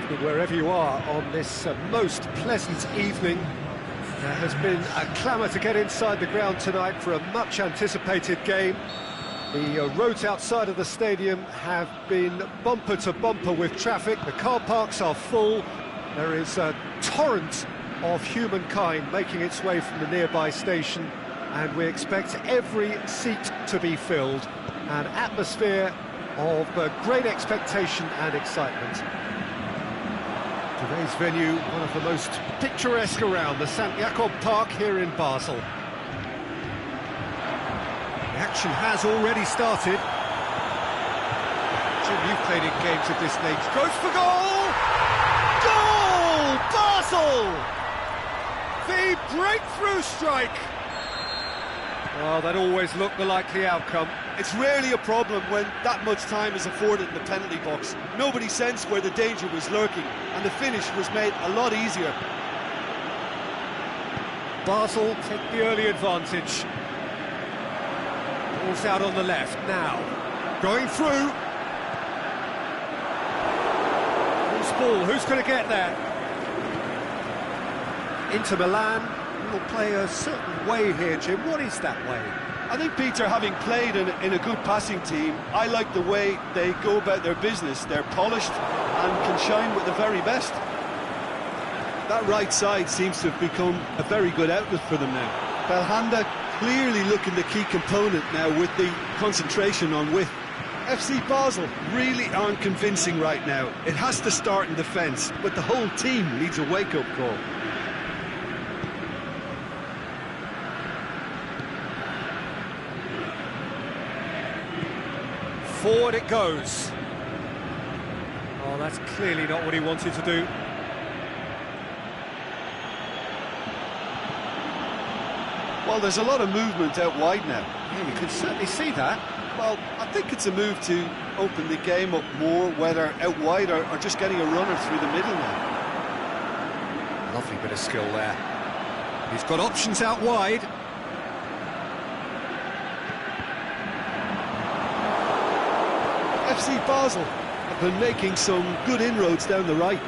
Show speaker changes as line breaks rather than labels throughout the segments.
evening, wherever you are, on this most pleasant evening. There has been a clamour to get inside the ground tonight for a much-anticipated game. The roads outside of the stadium have been bumper to bumper with traffic. The car parks are full. There is a torrent of humankind making its way from the nearby station, and we expect every seat to be filled. An atmosphere of great expectation and excitement. Today's venue, one of the most picturesque around, the St. Jakob Park here in Basel. The action has already started. Jim, you've played in games of this nature. Goes for goal! Goal! Basel! The breakthrough strike! Oh, that always looked the likely outcome.
It's rarely a problem when that much time is afforded in the penalty box. Nobody sensed where the danger was lurking, and the finish was made a lot easier.
Basel take the early advantage. Ball's out on the left now. Going through. Loose ball, who's going to get there? Inter Milan will play a certain way here, Jim. What is that way?
I think, Peter, having played in a good passing team, I like the way they go about their business. They're polished and can shine with the very best. That right side seems to have become a very good outlet for them now. Belhanda clearly looking the key component now with the concentration on width. FC Basel really aren't convincing right now. It has to start in defence, but the whole team needs a wake-up call.
Forward it goes. Oh, that's clearly not what he wanted to do.
Well, there's a lot of movement out wide now.
Yeah, you can certainly see that.
Well, I think it's a move to open the game up more, whether out wide or just getting a runner through the middle now.
Lovely bit of skill there. He's got options out wide.
FC Basel have been making some good inroads down the right.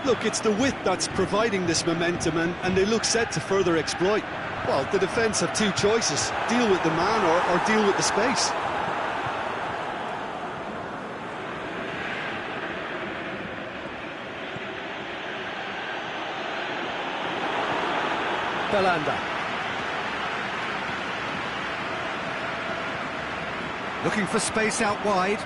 Look, it's the width that's providing this momentum, and they look set to further exploit. Well, the defence have two choices: deal with the man or deal with the space.
Belhanda. Looking for space out wide.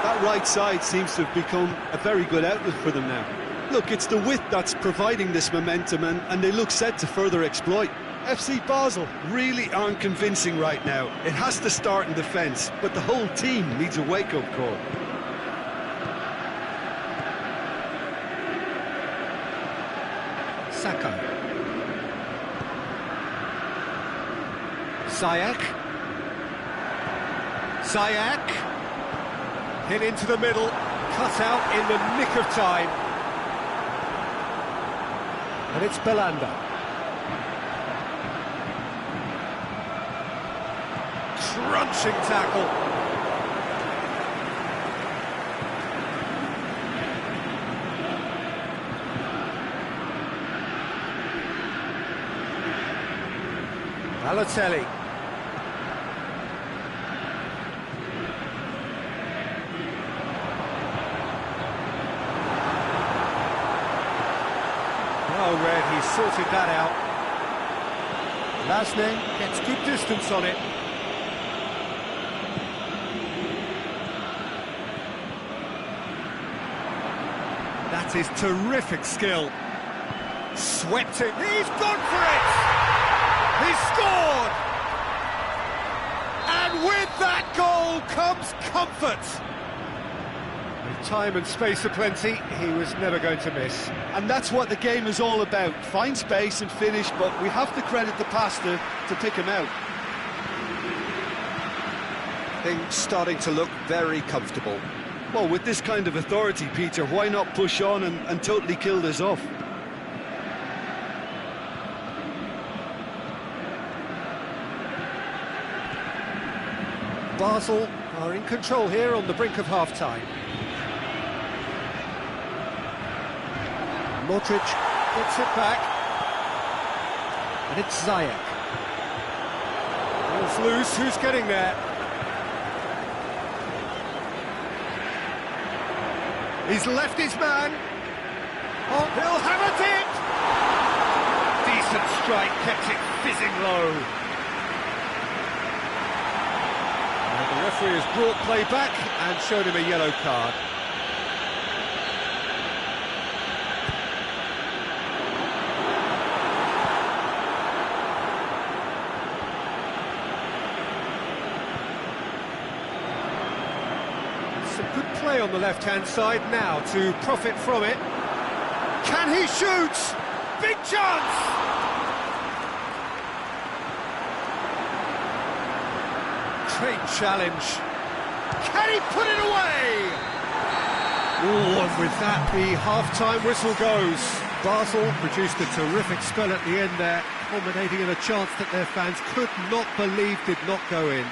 That right side seems to have become a very good outlet for them now. Look, it's the width that's providing this momentum, and they look set to further exploit. FC Basel really aren't convincing right now. It has to start in defence, but the whole team needs a wake-up call.
Saka. Ziyech. Hit into the middle, cut out in the nick of time. And it's Belhanda. Crunching tackle. Balotelli. Well read, he sorted that out. Lasne gets good distance on it. That is terrific skill. Swept it, he's gone for it! He scored! And with that goal comes comfort. With time and space aplenty, he was never going to miss.
And that's what the game is all about. Find space and finish, but we have to credit the pass to pick him out.
Things starting to look very comfortable.
Well, with this kind of authority, Peter, why not push on and totally kill this off?
Basel are in control here on the brink of half-time. Modric gets it back, and it's Ziyech. Ball's loose, who's getting there? He's left his man. Oh, he'll have it! Decent strike, kept it fizzing low. And the referee has brought play back and shown him a yellow card. Some good play on the left-hand side now to profit from it. Can he shoot? Big chance! Great challenge. Can he put it away? Oh, and with that, the half-time whistle goes. Basel produced a terrific spell at the end there, culminating in a chance that their fans could not believe did not go in.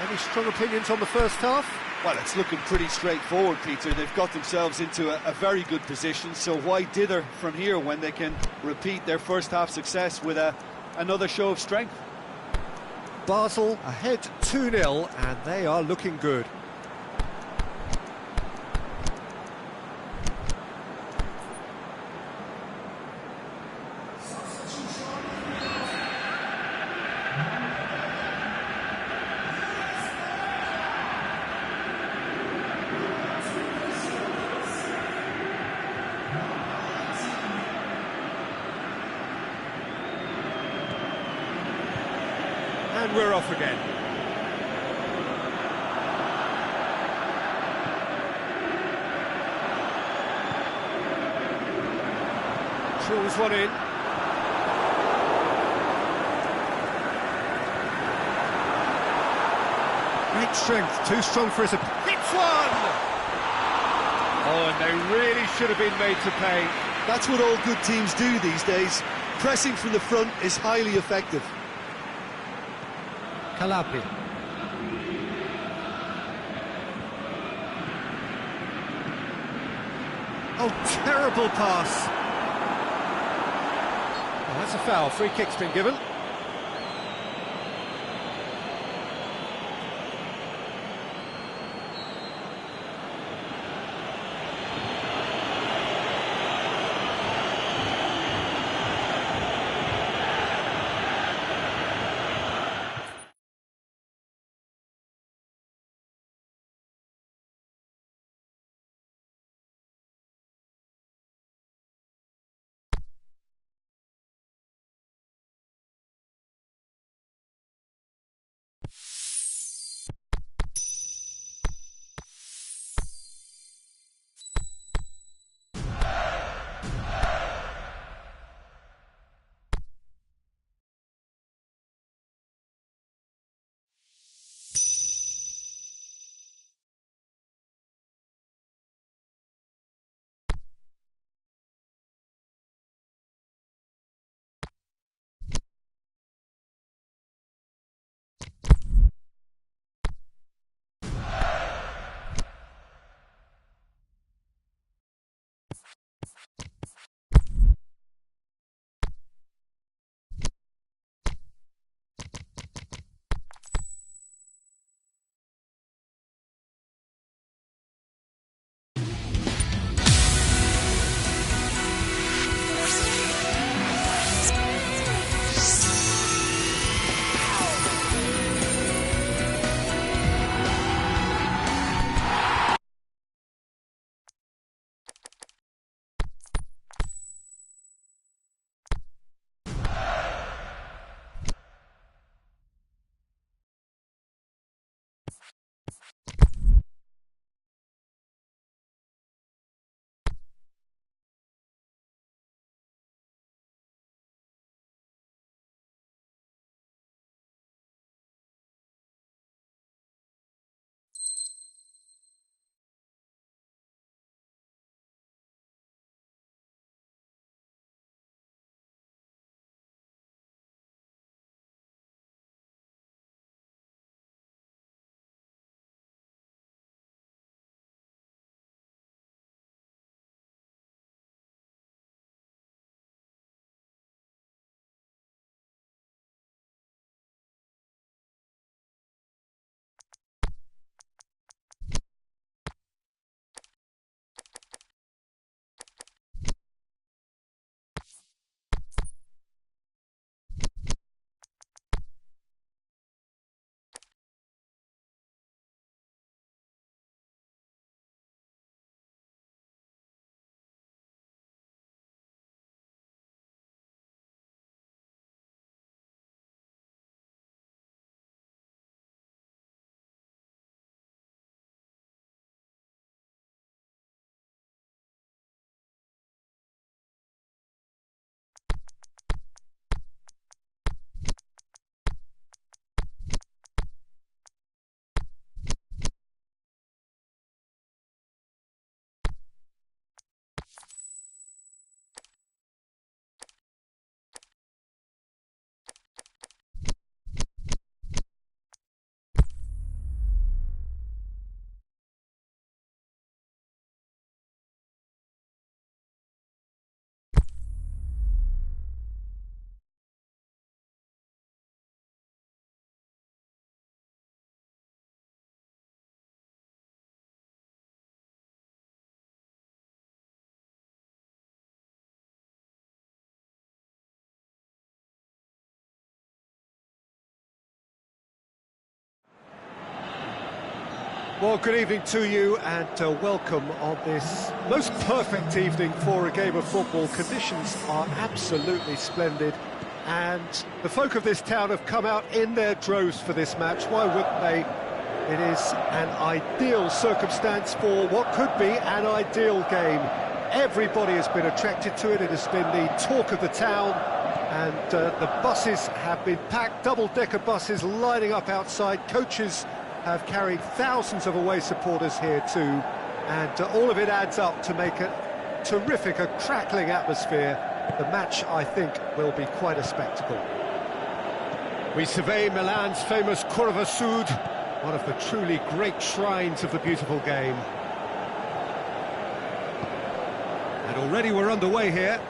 Any strong opinions on the first half?
Well, it's looking pretty straightforward, Peter. They've got themselves into a very good position, so why dither from here when they can repeat their first half success with another show of strength?
Basel ahead 2-0, and they are looking good. And we're off again. Drills one in. Great strength, too strong for his... Hits one! Oh, and they really should have been made to pay.
That's what all good teams do these days. Pressing from the front is highly effective.
Calabria. Oh, terrible pass. Oh, that's a foul. Free kick's been given. Well, good evening to you and welcome on this most perfect evening for a game of football. Conditions are absolutely splendid and the folk of this town have come out in their droves for this match. Why wouldn't they? It is an ideal circumstance for what could be an ideal game. Everybody has been attracted to it. It has been the talk of the town, and the buses have been packed, double-decker buses lining up outside. Coaches have carried thousands of away supporters here too, and all of it adds up to make a terrific, a crackling atmosphere. The match, I think, will be quite a spectacle. We survey Milan's famous Curva Sud, one of the truly great shrines of the beautiful game. And already we're underway here.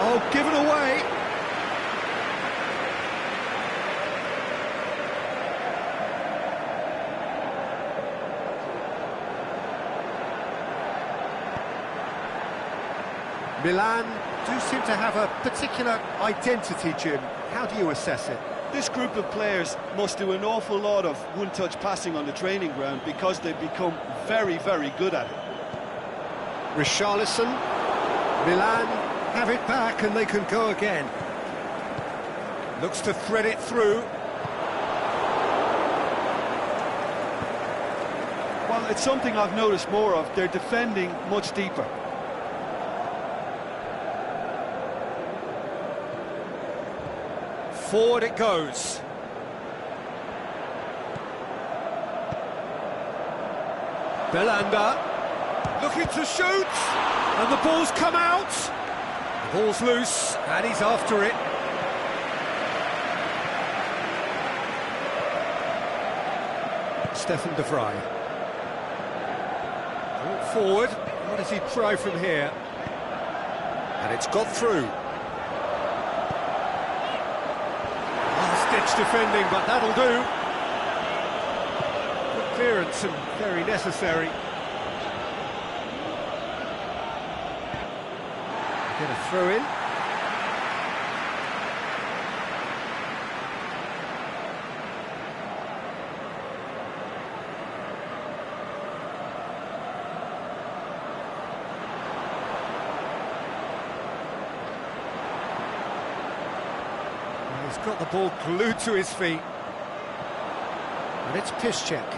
Oh, given away! Milan do seem to have a particular identity, Jim. How do you assess it?
This group of players must do an awful lot of one-touch passing on the training ground because they've become very, very good at it.
Richarlison, Milan have it back and they can go again. Looks to thread it through.
Well, it's something I've noticed more of. They're defending much deeper.
Forward it goes. Belanda looking to shoot, and the ball's come out. The ball's loose, and he's after it. Stefan de Vrij. Ball forward. What does he try from here? And it's got through. Ditch defending, but that'll do. Good clearance and very necessary. Get a throw in. He's got the ball glued to his feet. And it's Piszczek.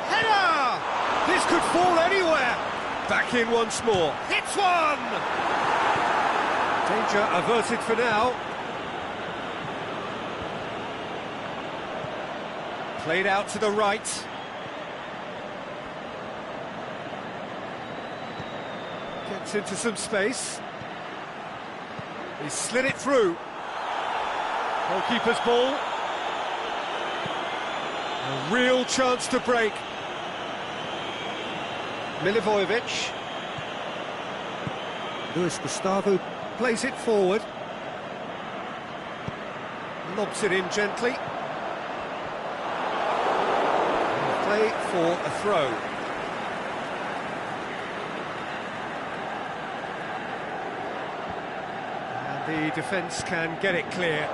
Header! This could fall anywhere. Back in once more. Hits one! Danger averted for now. Played out to the right. Gets into some space. He slid it through. Goalkeeper's ball. A real chance to break. Milivojevic. Luis Gustavo plays it forward. Lobs it in gently. Play for a throw. The defence can get it clear.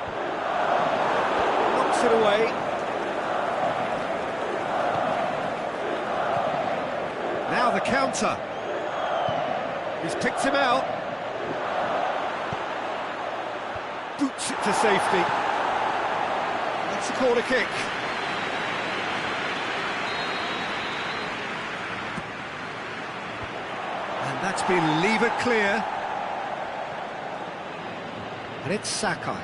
Knocks it away. Now the counter. He's picked him out. Boots it to safety. That's a corner kick. And that's been levered clear. And it's Sakai.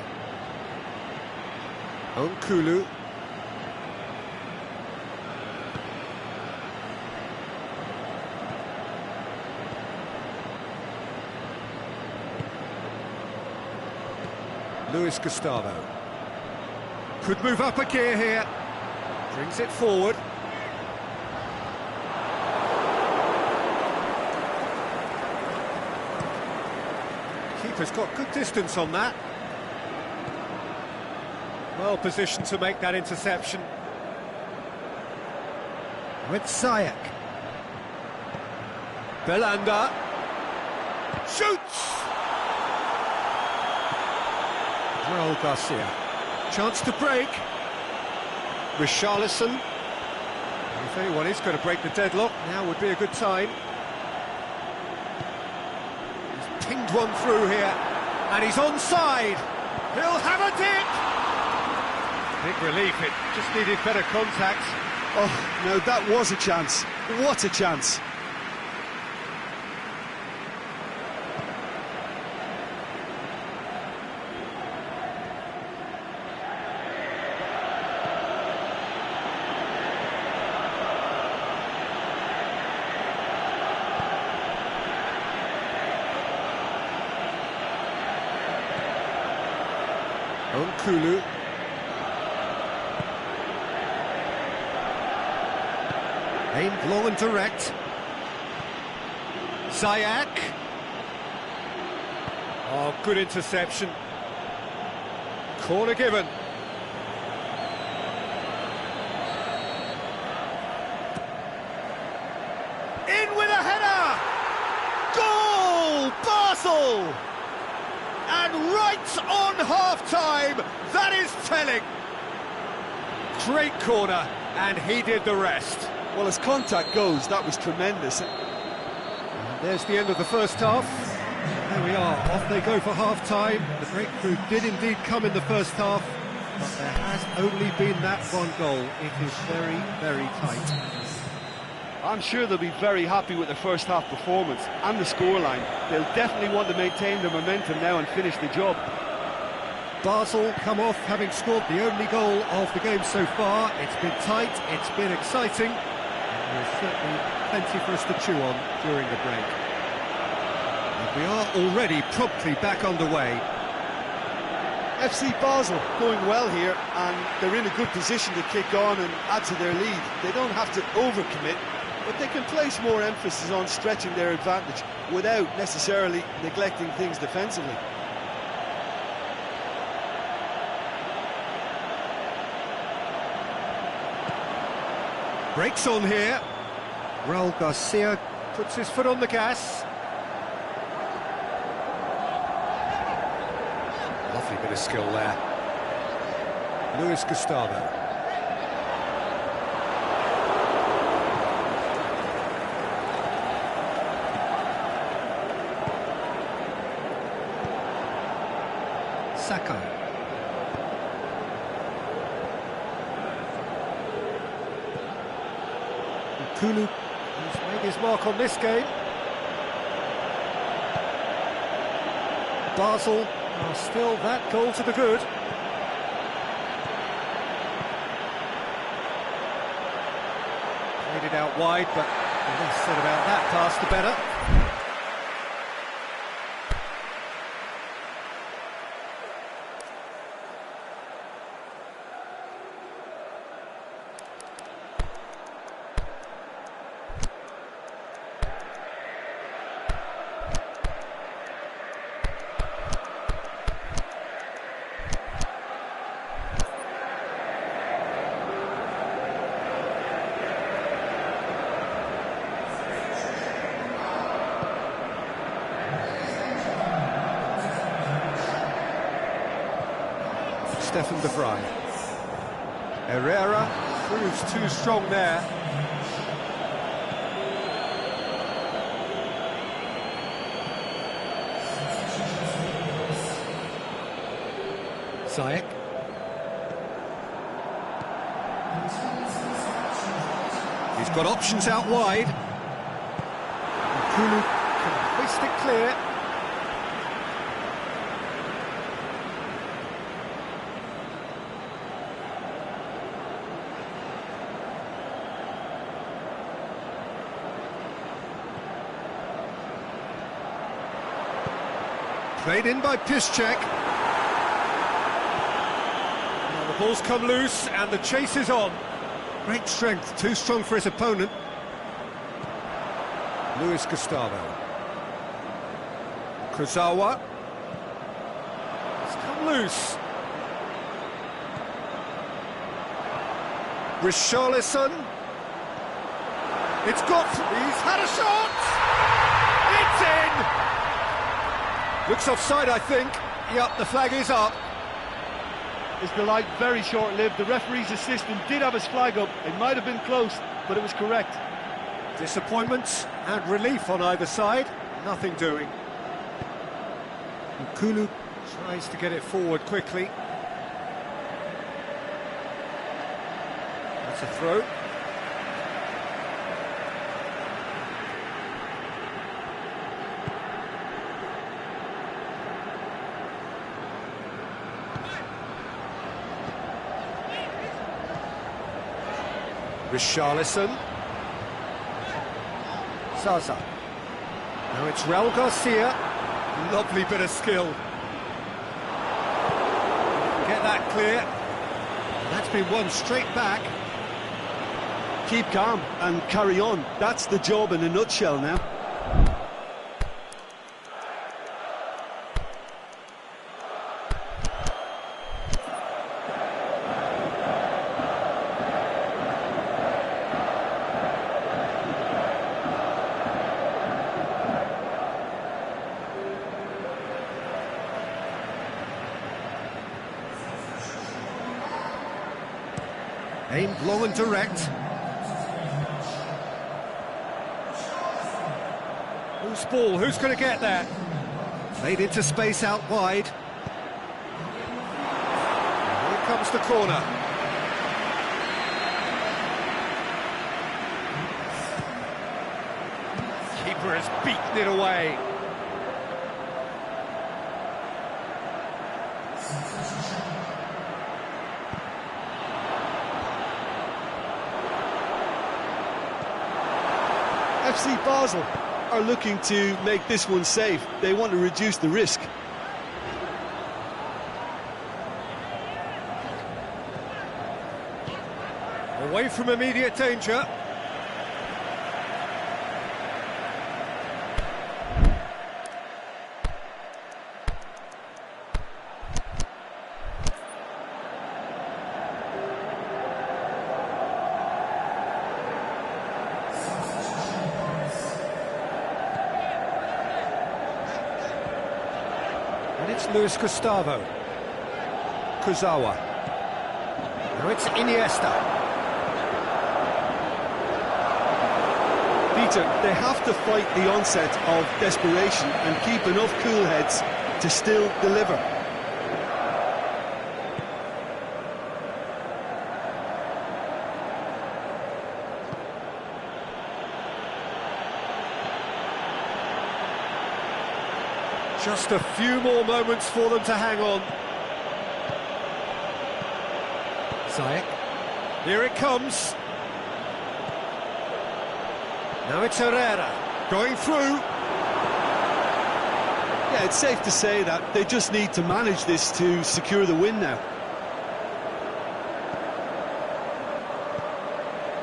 Onkulu. Luis Gustavo. Could move up a gear here. Brings it forward. Keeper's got good distance on that. Well positioned to make that interception. With Sayak. Belanda. Shoots! Raul Garcia. Chance to break. Richarlison. If anyone is going to break the deadlock, now would be a good time. He's pinged one through here, and he's onside. He'll have a dip. Big relief, it just needed better contact.
Oh, no, that was a chance. What a chance.
Kulu. Aimed long and direct. Ziyech. Oh, good interception. Corner given. In with a header! Goal! Basel! And right on half-time, that is telling. Great corner, and he did the rest.
Well, as contact goes, that was tremendous.
And there's the end of the first half. There we are, off they go for half-time. The breakthrough did indeed come in the first half, but there has only been that one goal. It is very, very tight.
I'm sure they'll be very happy with their first half performance and the scoreline. They'll definitely want to maintain their momentum now and finish the job.
Basel come off having scored the only goal of the game so far. It's been tight, it's been exciting, and there's certainly plenty for us to chew on during the break. And we are already promptly back underway.
FC Basel going well here, and they're in a good position to kick on and add to their lead. They don't have to overcommit, but they can place more emphasis on stretching their advantage without necessarily neglecting things defensively.
Breaks on here. Raul Garcia puts his foot on the gas. Lovely bit of skill there. Luis Gustavo. Saka. Kulu has made his mark on this game. Basel are still that goal to the good. Played it out wide, but the less said about that pass, the better. Stefan de Vrij. Herrera proves too strong there. Ziyech. He's got options out wide. Kulu can hoist it clear. Played in by Piszczek. Now the ball's come loose and the chase is on. Great strength, too strong for his opponent. Luis Gustavo. Kurzawa. It's come loose. Richarlison. It's got... He's had a shot! It's in! Looks offside, I think. Yep, the flag is up.
is the light very short-lived. The referee's assistant did have his flag up. It might have been close, but it was correct.
Disappointment and relief on either side. Nothing doing. Nkulu tries to get it forward quickly. That's a throw. Richarlison. Zaza. Now it's Raul Garcia. Lovely bit of skill. Get that clear. That's been won straight back.
Keep calm and carry on. That's the job in a nutshell now.
Aimed long and direct. Who's ball? Who's going to get that? Played into space out wide. Here comes the corner. Keeper has beaten it away.
FC Basel are looking to make this one safe. They want to reduce the risk.
Away from immediate danger. And it's Luis Gustavo. Kurzawa. Now it's Iniesta.
Peter, they have to fight the onset of desperation and keep enough cool heads to still deliver.
Just a few more moments for them to hang on. Ziyech. Here it comes. Now it's Herrera, going through.
Yeah, it's safe to say that they just need to manage this to secure the win now.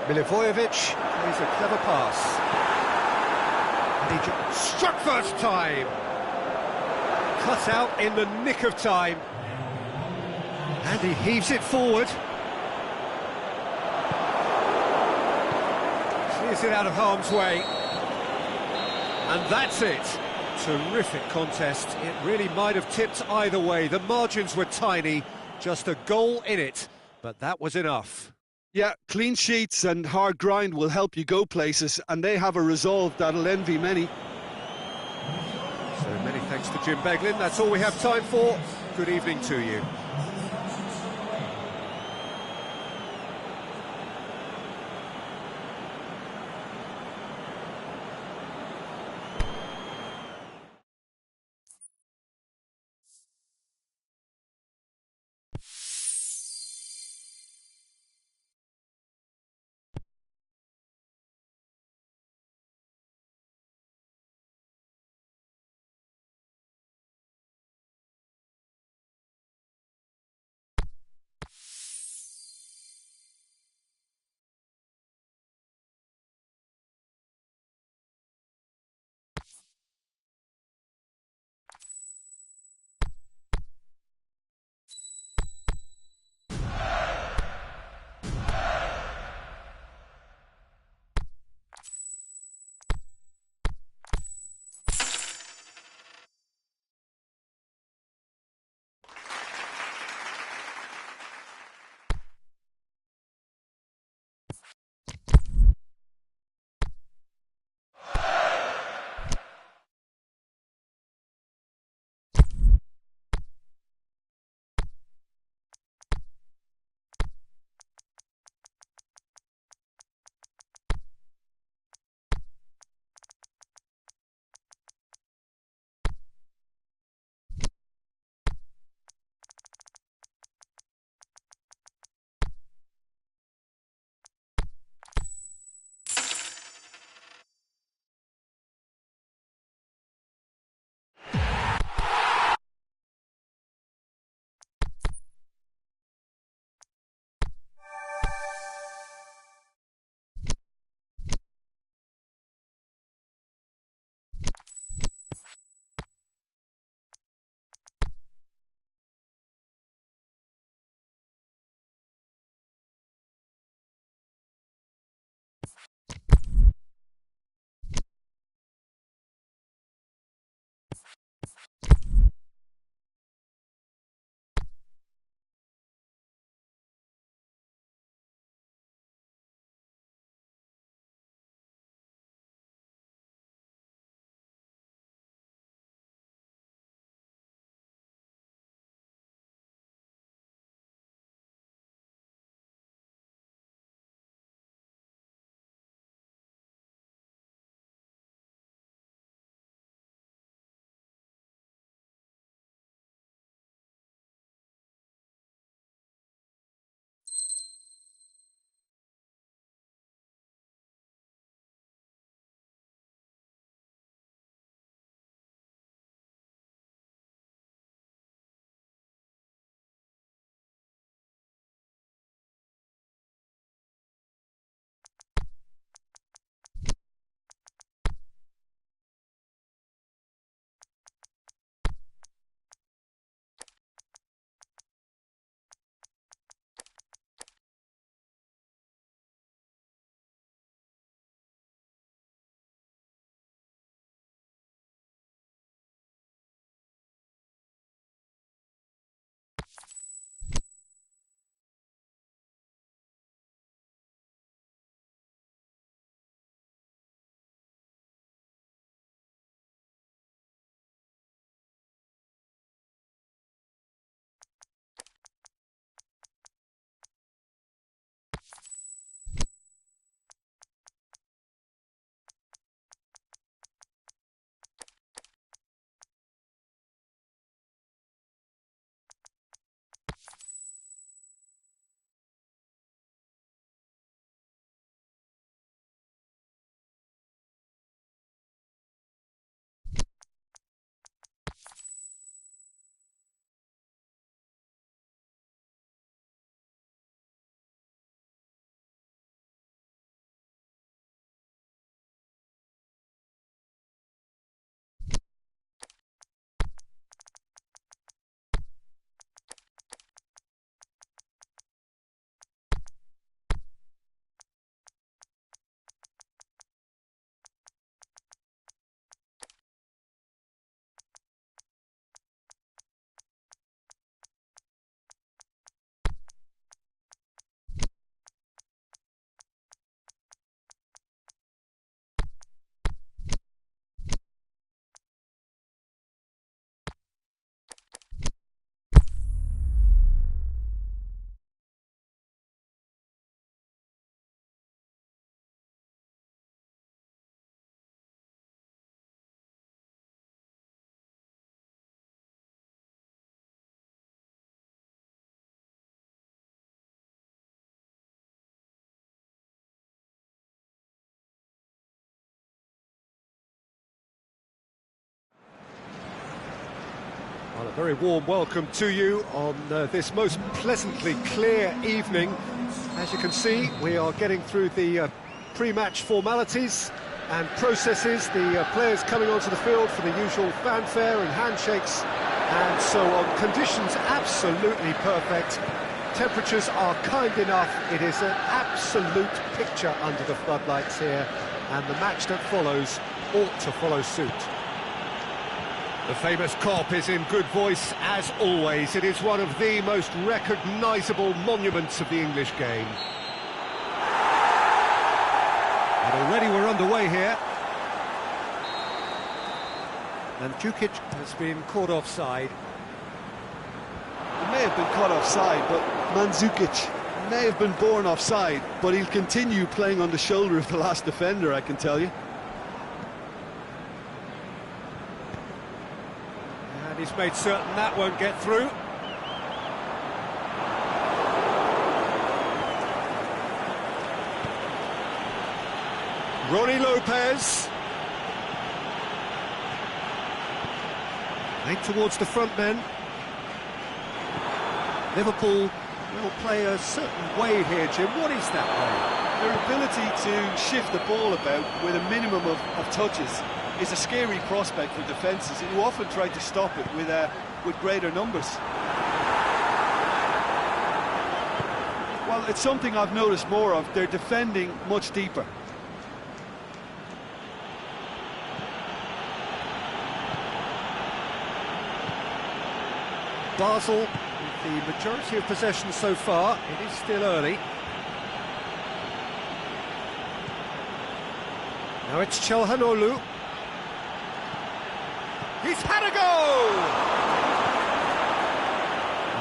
Milivojevic plays a clever pass. And he struck first time. Cut out in the nick of time. And he heaves it forward. Clears it out of harm's way. And that's it. Terrific contest. It really might have tipped either way. The margins were tiny, just a goal in it, but that was enough.
Yeah, clean sheets and hard grind will help you go places, and they have a resolve that'll envy many.
So many thanks to Jim Beglin. That's all we have time for. Good evening to you. Very warm welcome to you on this most pleasantly clear evening. As you can see, we are getting through the pre-match formalities and processes, the players coming onto the field for the usual fanfare and handshakes and so on. Conditions absolutely perfect. Temperatures are kind enough. It is an absolute picture under the floodlights here, and the match that follows ought to follow suit. The famous Kop is in good voice, as always. It is one of the most recognisable monuments of the English game. And already we're underway here. And Djukic has been caught offside.
He may have been caught offside, but Mandzukic may have been born offside, but he'll continue playing on the shoulder of the last defender, I can tell you.
And he's made certain that won't get through. Ronnie Lopez. Made towards the front men. Liverpool will play a certain way here, Jim. What is that way?
Their ability to shift the ball about with a minimum of touches is a scary prospect for defences who often try to stop it with greater numbers. Well, it's something I've noticed more of. They're defending much deeper.
Basel, with the majority of possession so far. It is still early. Now it's Çalhanoğlu. He's had a go!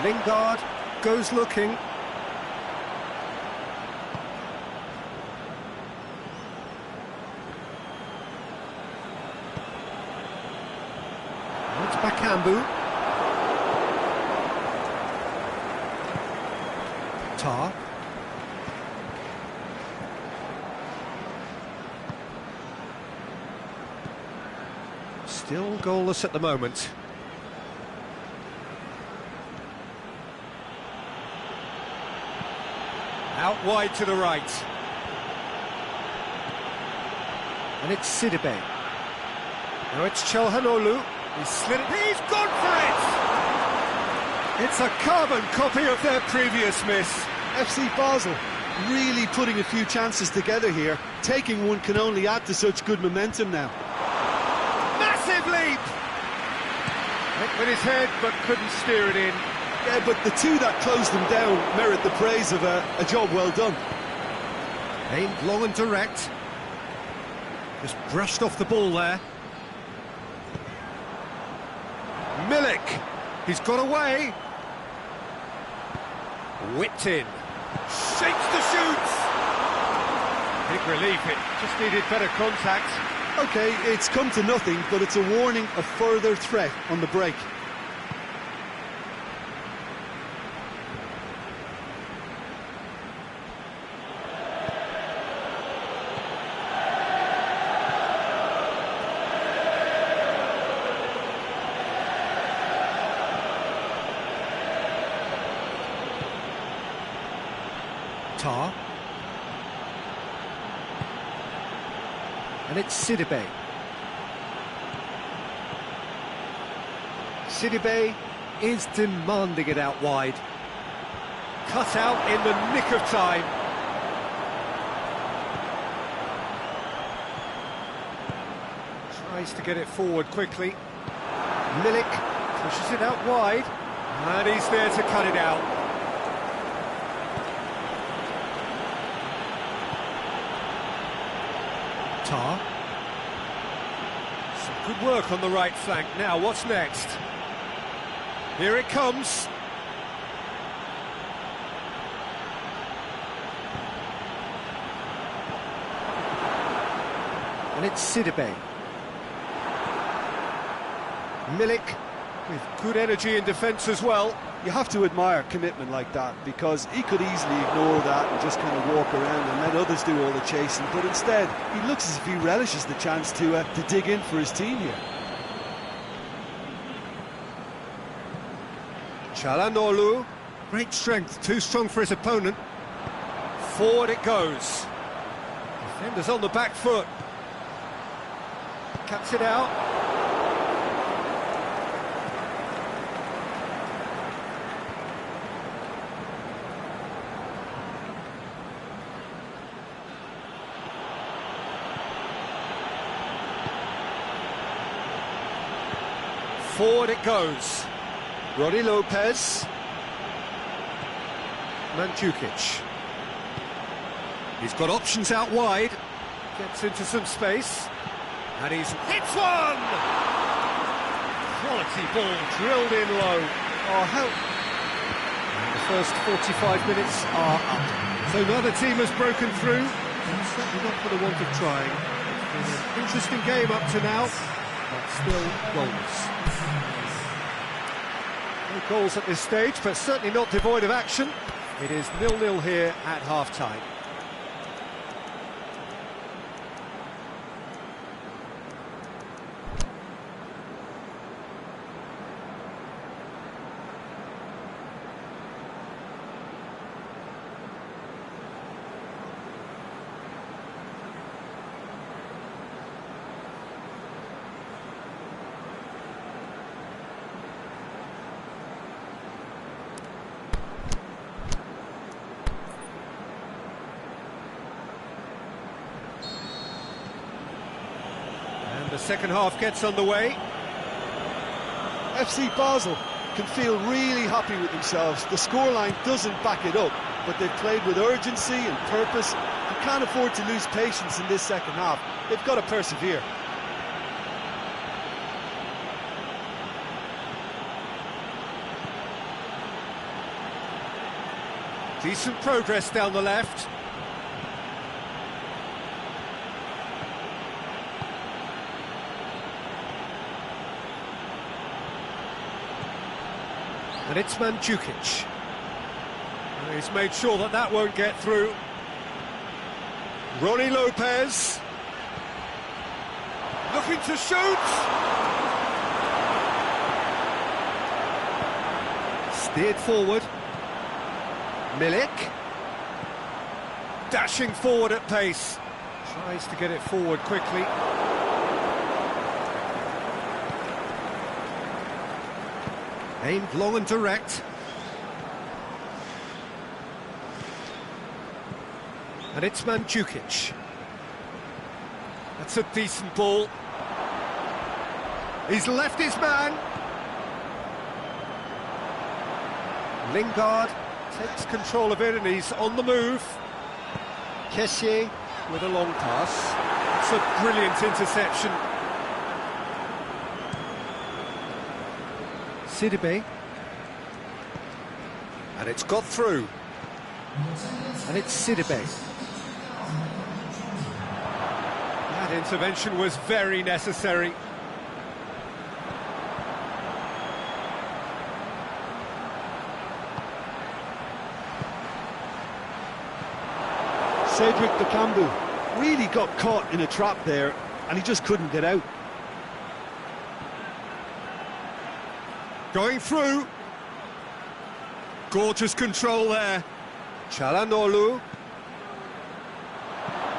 Lingard goes looking. Now it's Bakambu. Tar. Still goalless at the moment. Out wide to the right. And it's Sidibe. Now it's Çalhanoğlu. He's slid it. He's gone for it! It's a carbon copy of their previous miss.
FC Basel really putting a few chances together here. Taking one can only add to such good momentum now.
Massive leap! Hit with his head, but couldn't steer it in.
Yeah, but the two that closed them down merit the praise of a job well done.
Aimed long and direct. Just brushed off the ball there. Milik! He's got away. Whipped in. Shakes to shoot! Big relief, it just needed better contact.
OK, it's come to nothing, but it's a warning of further threat on the break.
Tar. And it's Sidibe. Sidibe is demanding it out wide. Cut out in the nick of time. Tries to get it forward quickly. Milik pushes it out wide. And he's there to cut it out. Tar. Some good work on the right flank. Now, what's next? Here it comes. And it's Sidibe. Milik with good energy in defence as well.
You have to admire commitment like that, because he could easily ignore that and just kind of walk around and let others do all the chasing, but instead he looks as if he relishes the chance to dig in for his team here.
Çalhanoğlu, great strength, too strong for his opponent. Forward it goes. Defenders on the back foot. Cuts it out. Forward it goes. Rodi Lopez. Mandzukic. He's got options out wide. Gets into some space. And he's hits one! Quality ball drilled in low. Oh, help. And the first 45 minutes are up. So neither team has broken through. And certainly not for the want of trying. It's been an interesting game up to now, but still goalless. No goals at this stage, but certainly not devoid of action. It is 0-0 here at half-time. The second half gets underway.
FC Basel can feel really happy with themselves. The scoreline doesn't back it up, but they've played with urgency and purpose and can't afford to lose patience in this second half. They've got to persevere.
Decent progress down the left. And it's Mandzukic. He's made sure that that won't get through. Rodi Lopez. Looking to shoot! Steered forward. Milik. Dashing forward at pace. Tries to get it forward quickly. Aimed long and direct. And it's Mandzukic. That's a decent ball. He's left his man. Lingard takes control of it and he's on the move. Kessie with a long pass. It's a brilliant interception. Sidibe. And it's got through. And it's Sidibe. That intervention was very necessary.
Cedric Bakambu really got caught in a trap there and he just couldn't get out.
Going through. Gorgeous control there. Çalhanoğlu.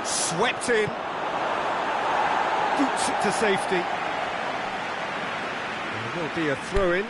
Swept in. Boots it to safety. There will be a throw-in.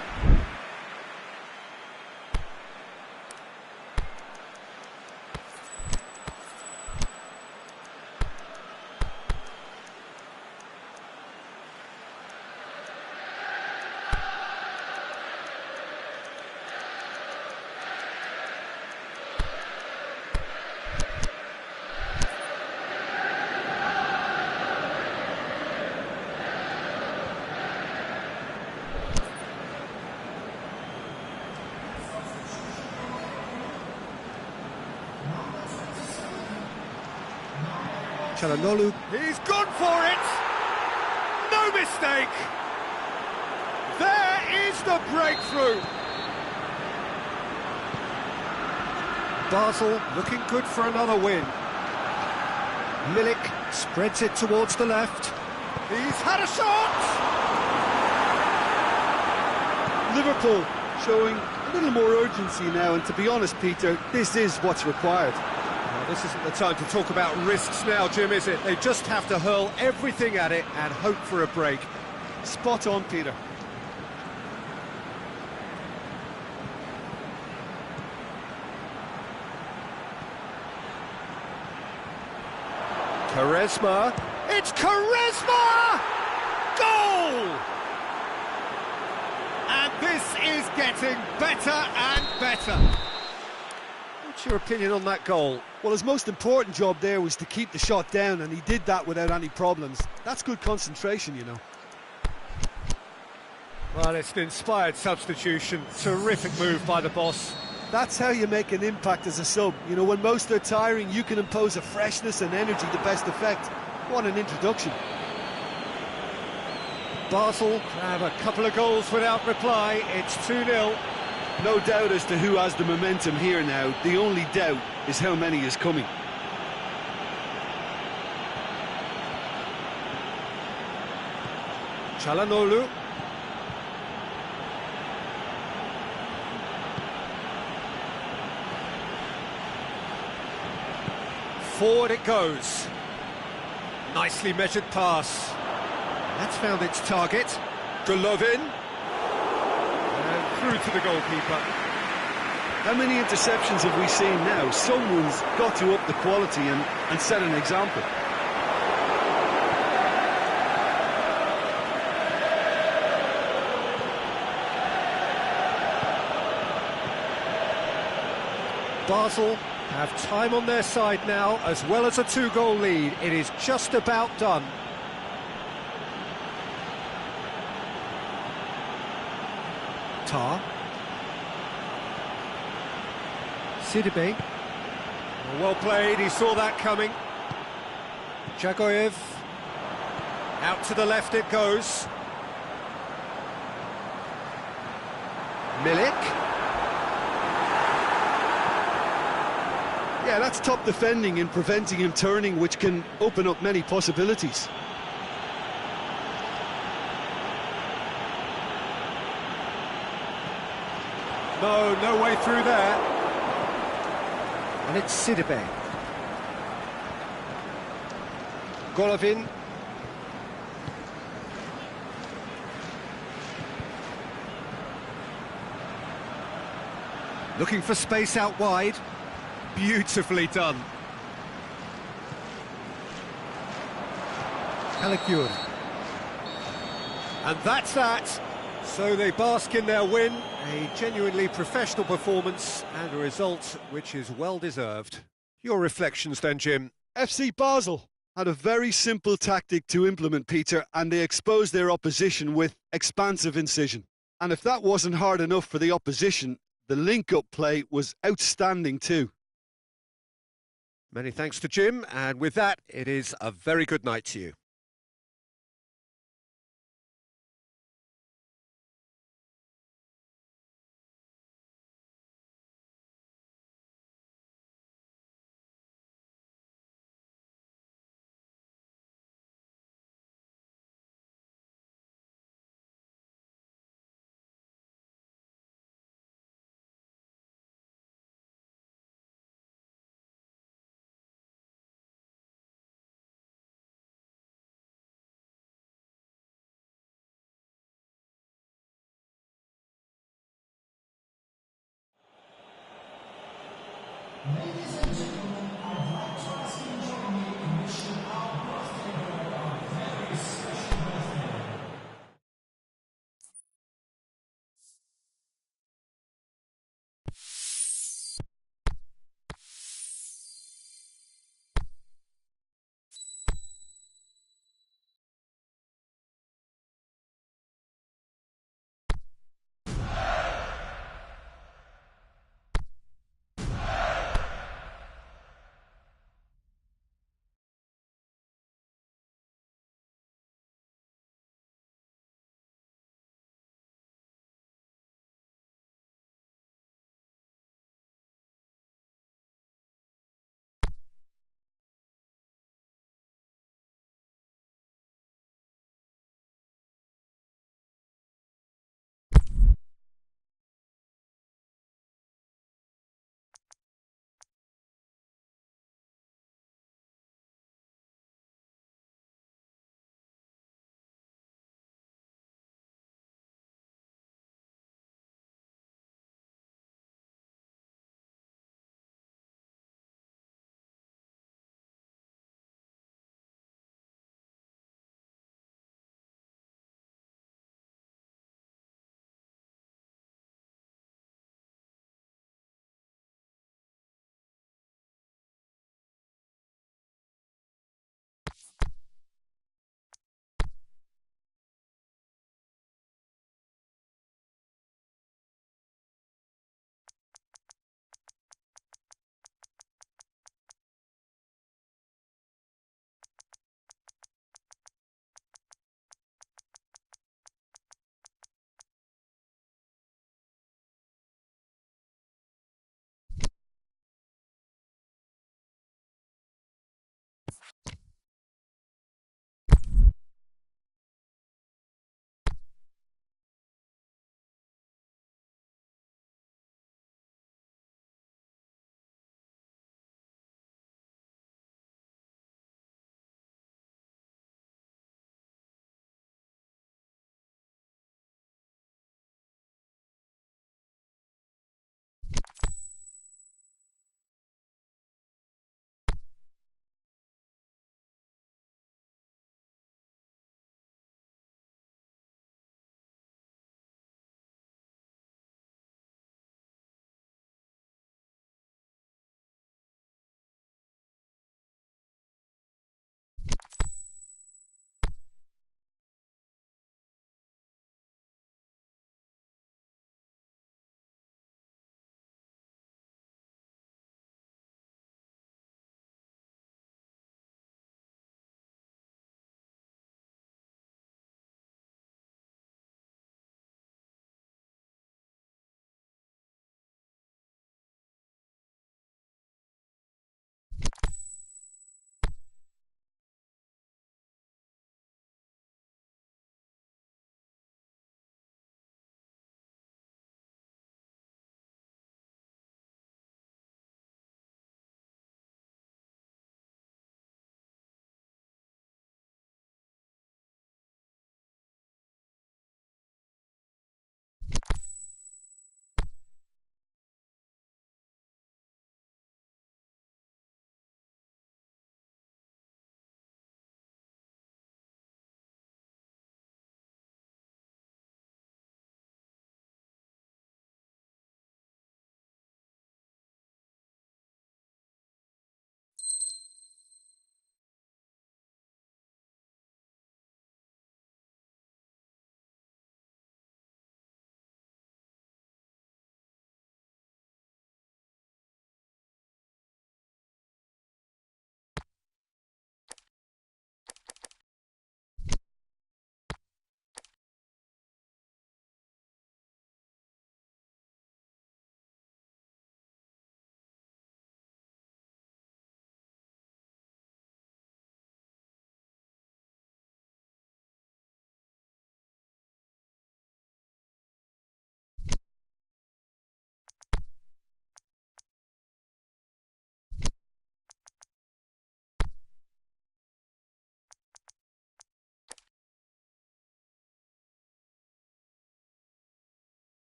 Çalhanoğlu. He's gone for it! No mistake! There is the breakthrough! Basel looking good for another win. Milik spreads it towards the left. He's had a shot!
Liverpool showing a A little more urgency now, and to be honest, Peter, this is what's required.
Well, this isn't the time to talk about risks now, Jim, is it? They just have to hurl everything at it and hope for a break.
Spot on, Peter.
Quaresma. It's Quaresma! Goal! And this is getting better and better. What's your opinion on that goal?
Well, his most important job there was to keep the shot down, and he did that without any problems. That's good concentration, you know.
Well, it's an inspired substitution. Terrific move by the boss.
That's how you make an impact as a sub. You know, when most are tiring, you can impose a freshness and energy to best effect. What an introduction.
Basel have a couple of goals without reply. It's 2-0.
No doubt as to who has the momentum here now. The only doubt is how many is coming.
Çalhanoğlu. Forward it goes. Nicely measured pass. That's found its target. Golovin. And through to the goalkeeper.
How many interceptions have we seen now? Someone's got to up the quality and set an example.
Basel have time on their side now, as well as a 2-goal lead. It is just about done. Tar. Sidibe. Well played, he saw that coming. Jagoyev. Out to the left it goes. Milik.
Yeah, that's top defending in preventing him turning, which can open up many possibilities.
No way through there. And it's Sidibe. Golovin. Looking for space out wide. Beautifully done. Caligiuri. And that's that. So they bask in their win, a genuinely professional performance and a result which is well deserved. Your reflections then, Jim?
FC Basel had a very simple tactic to implement, Peter, and they exposed their opposition with expansive incision. And if that wasn't hard enough for the opposition, the link-up play was outstanding too.
Many thanks to Jim, and with that, it is a very good night to you.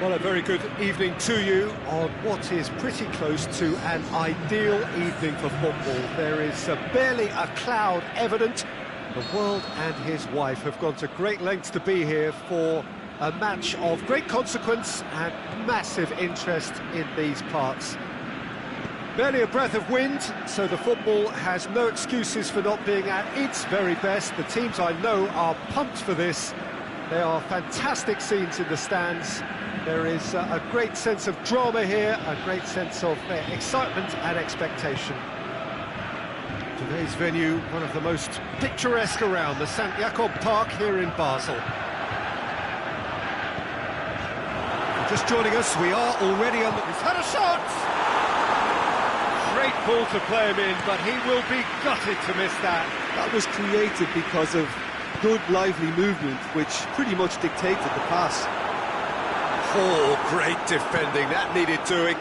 Well, a very good evening to you on what is pretty close to an ideal evening for football. There is barely a cloud evident. The world and his wife have gone to great lengths to be here for a match of great consequence and massive interest in these parts. Barely a breath of wind, so the football has no excuses for not being at its very best. The teams I know are pumped for this. There are fantastic scenes in the stands. There is a great sense of drama here, a great sense of excitement and expectation. Today's venue, one of the most picturesque around, the St. Jakob Park here in Basel. Just joining us, we are already on the... He's had a shot! Great ball to play him in, but he will be gutted to miss that.
That was created because of good, lively movement, which pretty much dictated the pass.
Oh, great defending, that needed doing.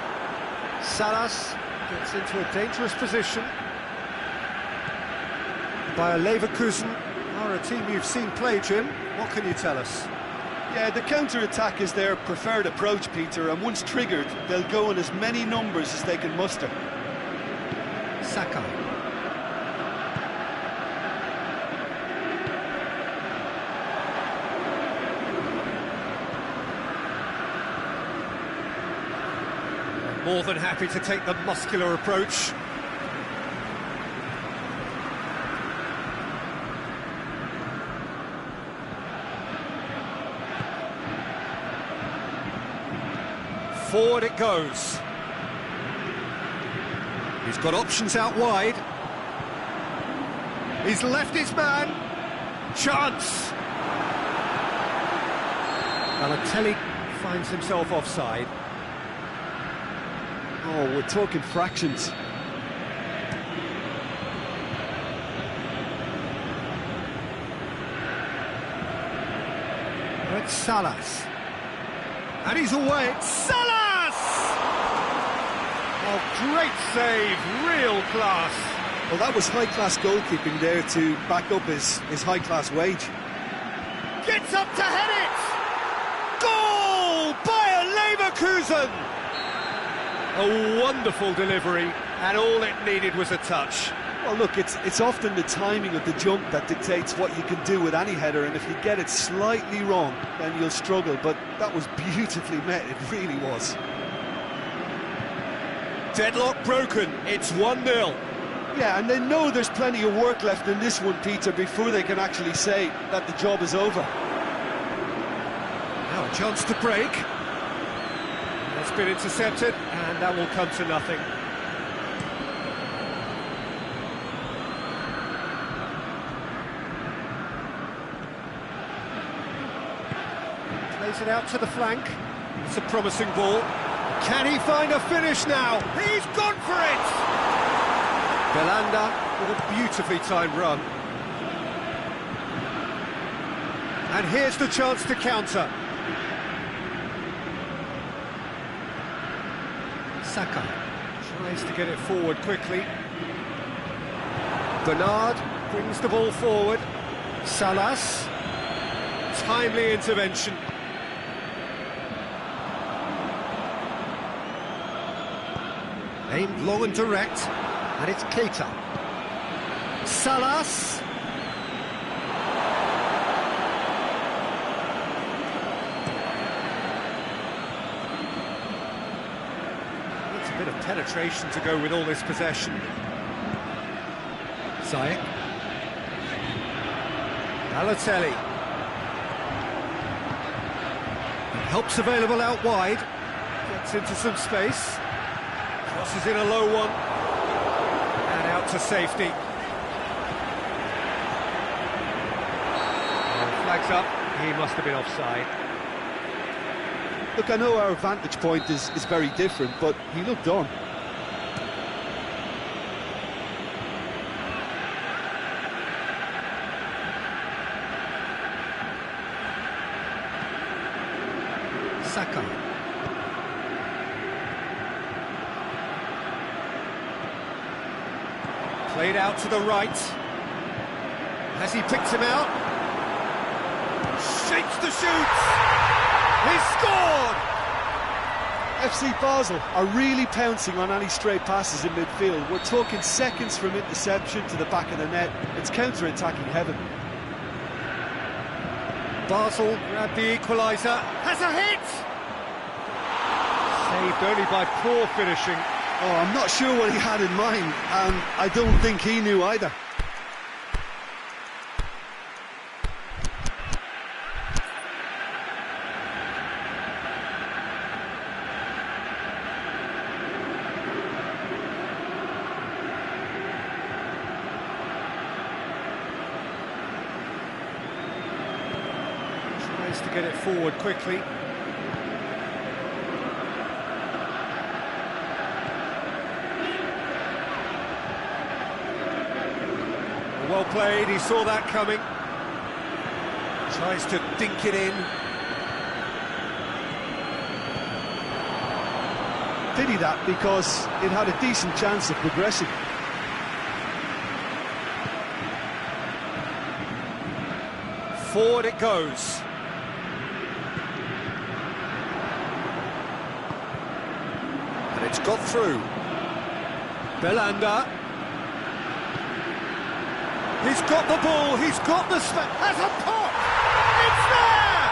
Salas gets into a dangerous position. Bayer Leverkusen are a team you've seen play, Jim. What can you tell us?
Yeah, the counter-attack is their preferred approach, Peter, and once triggered, they'll go in as many numbers as they can muster.
Saka. More than happy to take the muscular approach. Forward it goes. He's got options out wide. He's left his man. Chance. Balotelli finds himself offside.
Oh, we're talking fractions.
It's Salas. And he's away. Salas! Oh, great save, real class.
Well, that was high-class goalkeeping there to back up his high-class wage.
Gets up to head it! Goal! Bayer Leverkusen! A wonderful delivery, and all it needed was a touch.
Well, look, it's often the timing of the jump that dictates what you can do with any header, and if you get it slightly wrong, then you'll struggle, but that was beautifully met, it really was.
Deadlock broken, it's 1-0.
Yeah, and they know there's plenty of work left in this one, Peter, before they can actually say that the job is over.
Now a chance to break. It's been intercepted, and that will come to nothing. Plays it out to the flank. It's a promising ball. Can he find a finish now? He's gone for it! Belanda with a beautifully timed run. And here's the chance to counter. Saka tries to get it forward quickly. Bernard brings the ball forward. Salas. Timely intervention. Aimed long and direct, and it's Keita. Salas. Needs a bit of penetration to go with all this possession. Zayek. Balotelli. Help's available out wide. Gets into some space. Crosses in a low one. And out to safety. Flags up. He must have been offside.
Look, I know our vantage point is very different, but he looked on.
Saka. Played out to the right. Has he picked him out? Shapes to shoot! He's scored!
FC Basel are really pouncing on any stray passes in midfield. We're talking seconds from interception to the back of the net. It's counter-attacking heaven.
Basel grabbed the equaliser. Has a hit! Saved only by poor finishing.
Oh, I'm not sure what he had in mind, and I don't think he knew either.
Tries to get it forward quickly. Well played, he saw that coming. Tries to dink it in.
Pity that, because it had a decent chance of progressing.
Forward it goes. And it's got through. Belanda. He's got the ball, he's got the has a pop! It's there!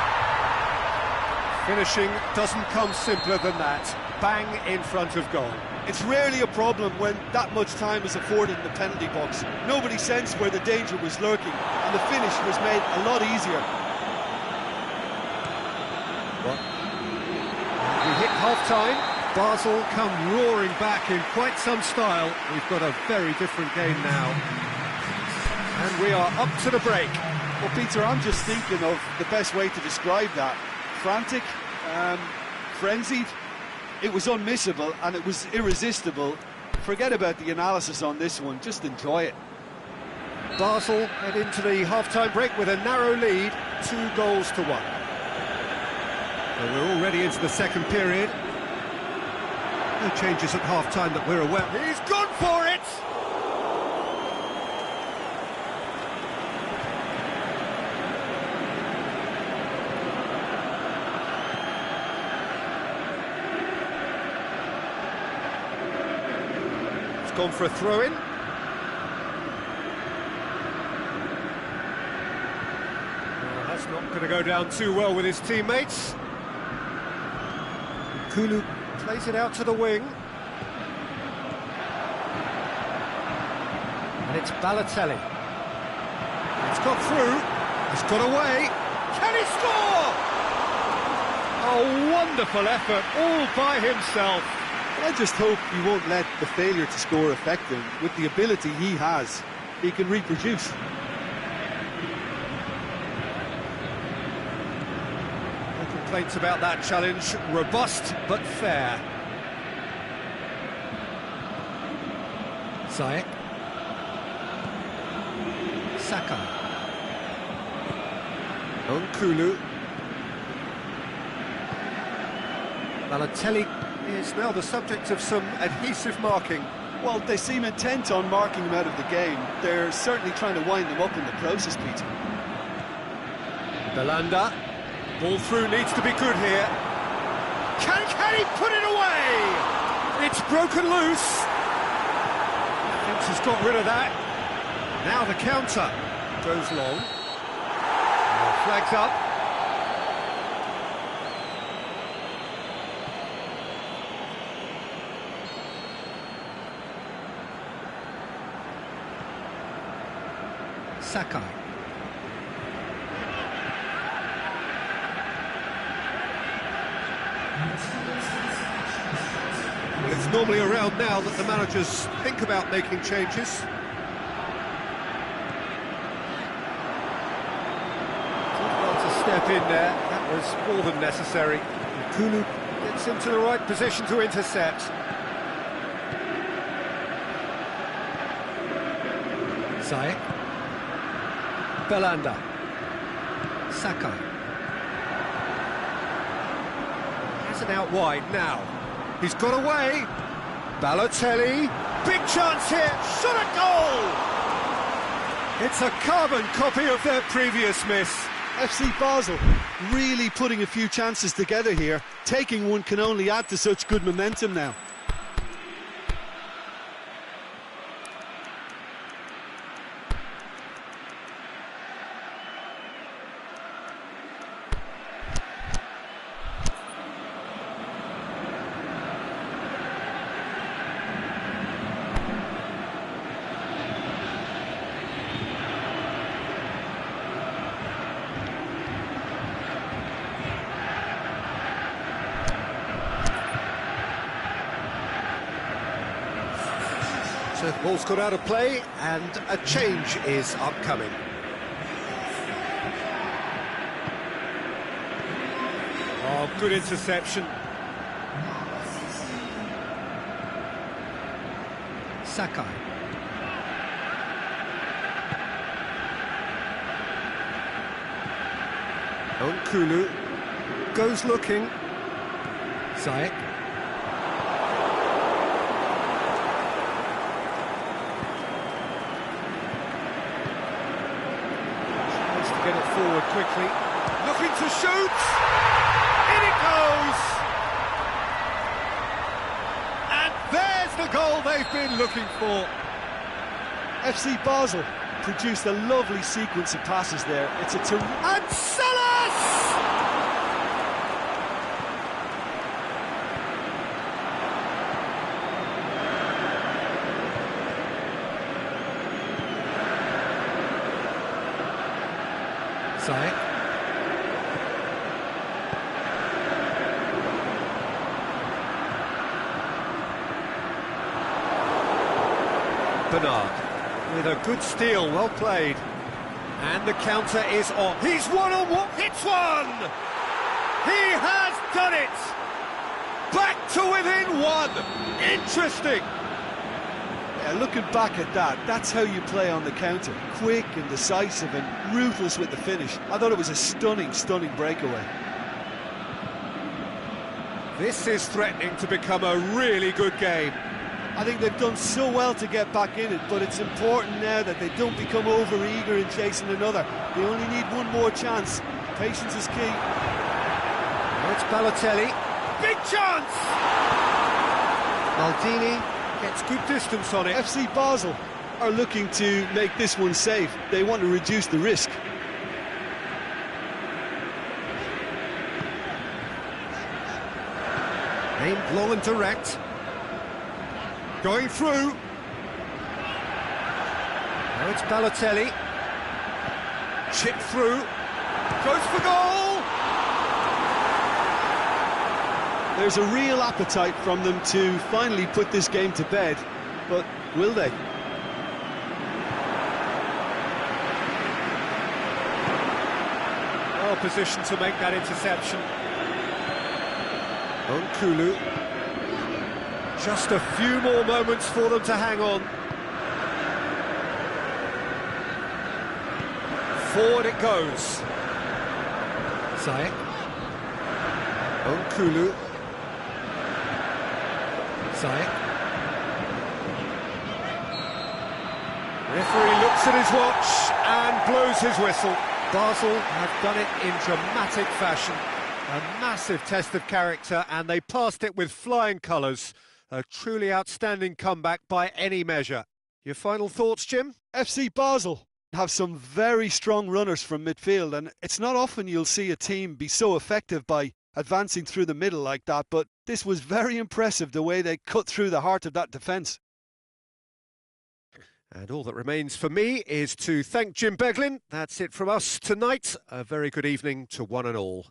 Finishing doesn't come simpler than that. Bang in front of goal.
It's rarely a problem when that much time is afforded in the penalty box. Nobody sensed where the danger was lurking, and the finish was made a lot easier.
Well, we hit half-time. Basel come roaring back in quite some style. We've got a very different game now. And we are up to the break.
Well, Peter, I'm just thinking of the best way to describe that. Frantic, frenzied. It was unmissable and it was irresistible. Forget about the analysis on this one, just enjoy it.
Basel head into the half-time break with a narrow lead, 2-1. Well, we're already into the second period. No changes at half-time that we're aware of. He's gone for it! Gone for a throw-in. Well, that's not going to go down too well with his teammates. Kulu plays it out to the wing. And it's Balotelli. It's got through. It's got away. Can he score? A wonderful effort all by himself.
I just hope he won't let the failure to score affect him. With the ability he has, he can reproduce.
No complaints about that challenge. Robust but fair. Ziyech. Saka. Nkulu. Balotelli is now the subject of some adhesive marking.
Well, they seem intent on marking him out of the game. They're certainly trying to wind him up in the process, Peter.
Belanda. Ball through needs to be good here. Can he put it away? It's broken loose. Defence has got rid of that. Now the counter goes long. Flags up. Sakai. Well, it's normally around now that the managers think about making changes. Well to step in there, that was more than necessary. Kulu gets into the right position to intercept. Ziyech. Belanda. Sakai. Has it out wide now. He's got away. Balotelli. Big chance here. Shot at goal! It's a carbon copy of their previous miss.
FC Basel really putting a few chances together here. Taking one can only add to such good momentum now.
So ball's got out of play and a change is upcoming. Oh, good interception. Sakai. Onkulu goes looking. Zayek. Get it forward quickly, looking to shoot, in it goes, and there's the goal they've been looking for.
FC Basel produced a lovely sequence of passes there. It's a
and Salas! Zayek. Bernard with a good steal, well played. And the counter is on. He's one-on-one, hits one! He has done it! Back to within one! Interesting!
Yeah, looking back at that, that's how you play on the counter. Quick and decisive and ruthless with the finish. I thought it was a stunning, stunning breakaway.
This is threatening to become a really good game.
I think they've done so well to get back in it, but it's important now that they don't become over-eager in chasing another. They only need one more chance. Patience is key.
Now it's Balotelli. Big chance! Maldini gets good distance on it.
FC Basel are looking to make this one safe. They want to reduce the risk.
Aimed long and direct. Going through. Now it's Balotelli. Chip through. Goes for goal!
There's a real appetite from them to finally put this game to bed, but will they?
Well positioned to make that interception. Onkulu. Just a few more moments for them to hang on. Forward it goes. Zayek. Onkulu. Zayek. Referee looks at his watch and blows his whistle. Basel have done it in dramatic fashion. A massive test of character, and they passed it with flying colours. A truly outstanding comeback by any measure. Your final thoughts, Jim?
FC Basel have some very strong runners from midfield, and it's not often you'll see a team be so effective by advancing through the middle like that, but this was very impressive, the way they cut through the heart of that defence.
And all that remains for me is to thank Jim Beglin. That's it from us tonight. A very good evening to one and all.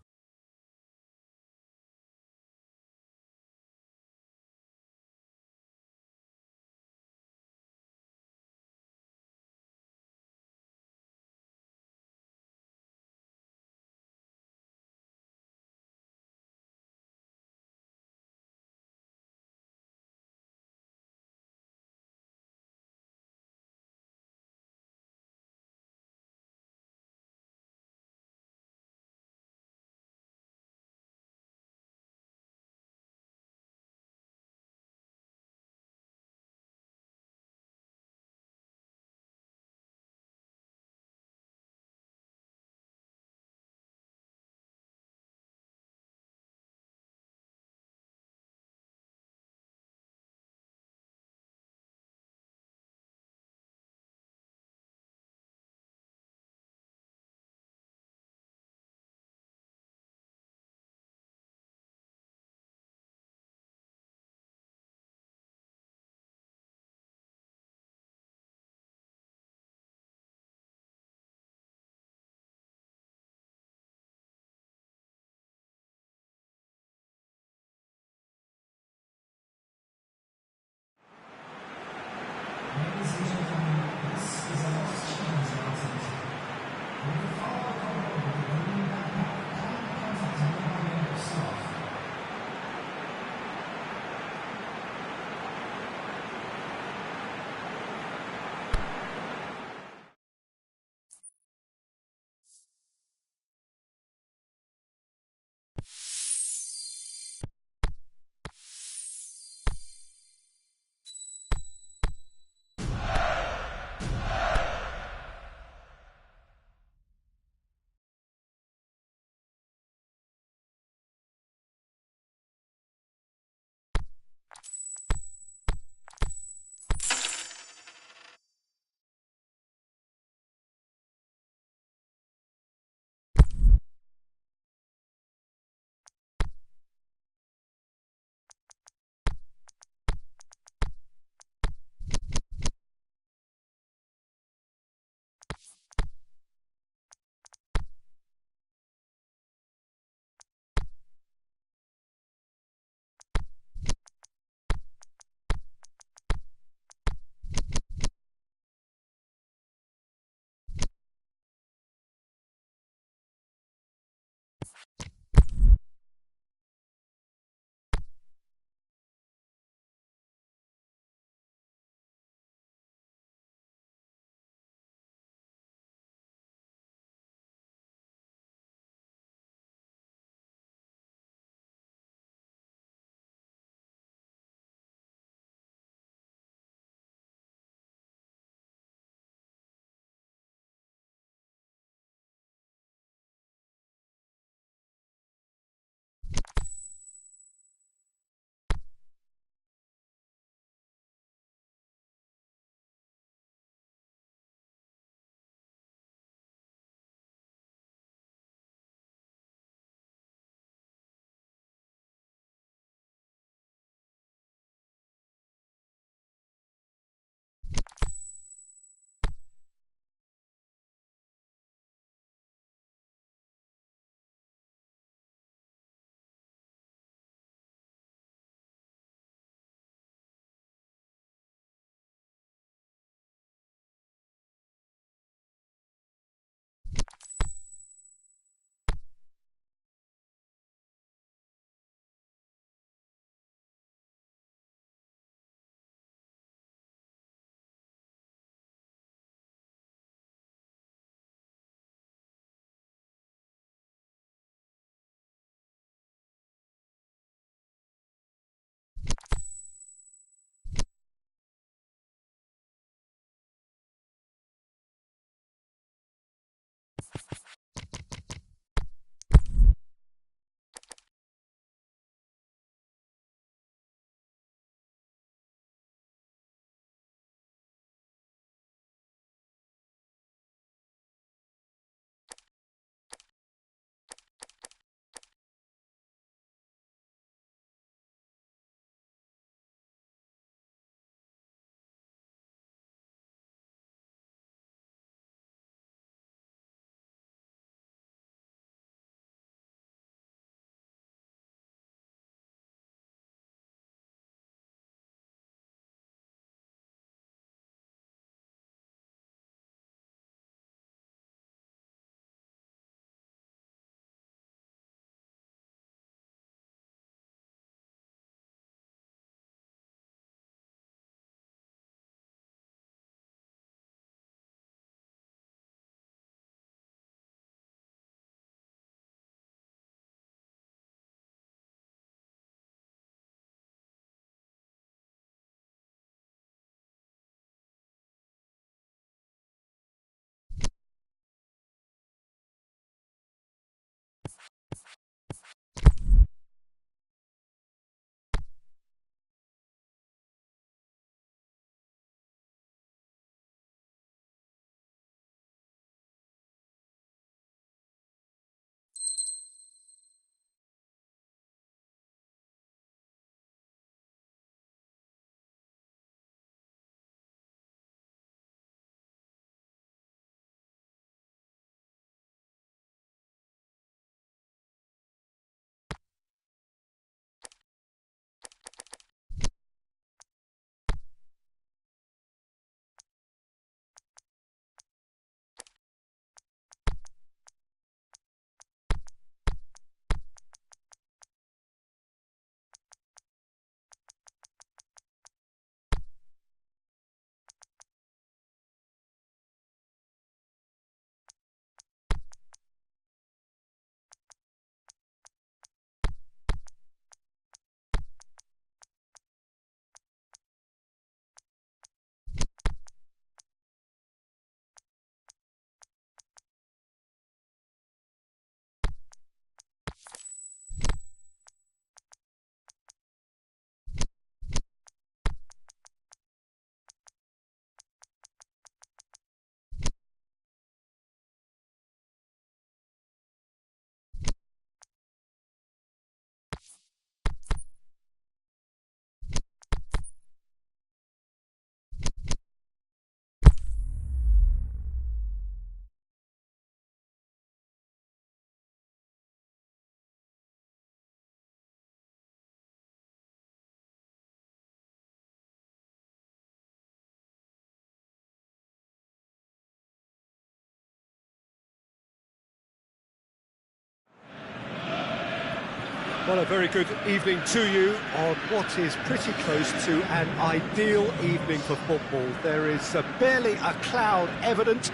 Well, a very good evening to you on what is pretty close to an ideal evening for football. There is barely a cloud evident.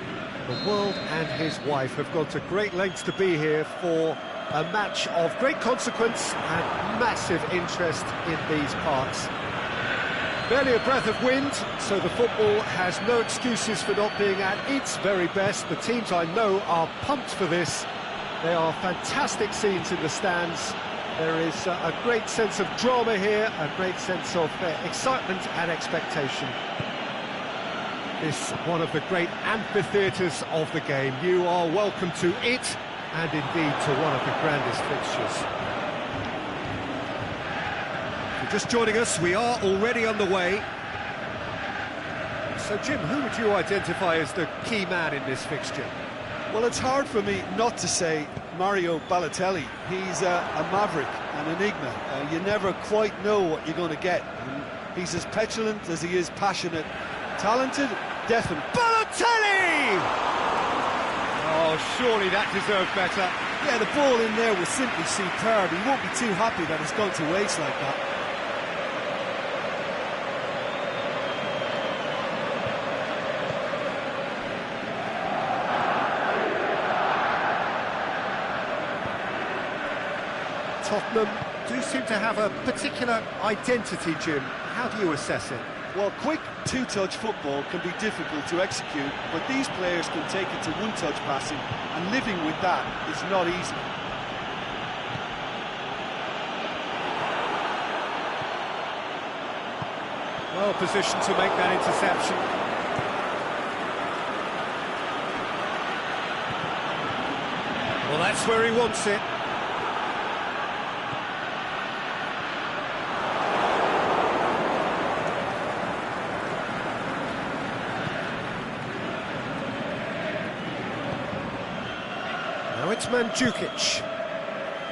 The world and his wife have gone to great lengths to be here for a match of great consequence and massive interest in these parts. Barely a breath of wind, so the football has no excuses for not being at its very best. The teams I know are pumped for this. There are fantastic scenes in the stands. There is a great sense of drama here, a great sense of excitement and expectation. This one of the great amphitheatres of the game. You are welcome to it, and indeed to one of the grandest fixtures. If you're just joining us, we are already underway. So Jim, who would you identify as the key man in this fixture?
Well, it's hard for me not to say Mario Balotelli. He's a maverick, an enigma. You never quite know what you're going to get. He's as petulant as he is passionate, talented, definite.
Balotelli! Oh, surely that deserved better.
Yeah, the ball in there was simply superb. He won't be too happy that it's gone to waste like that.
Tottenham do seem to have a particular identity, Jim. How do you assess it?
Well, quick two-touch football can be difficult to execute, but these players can take it to one-touch passing, and living with that is not easy.
Well positioned to make that interception. Well, that's where he wants it. Now it's Mandzukic.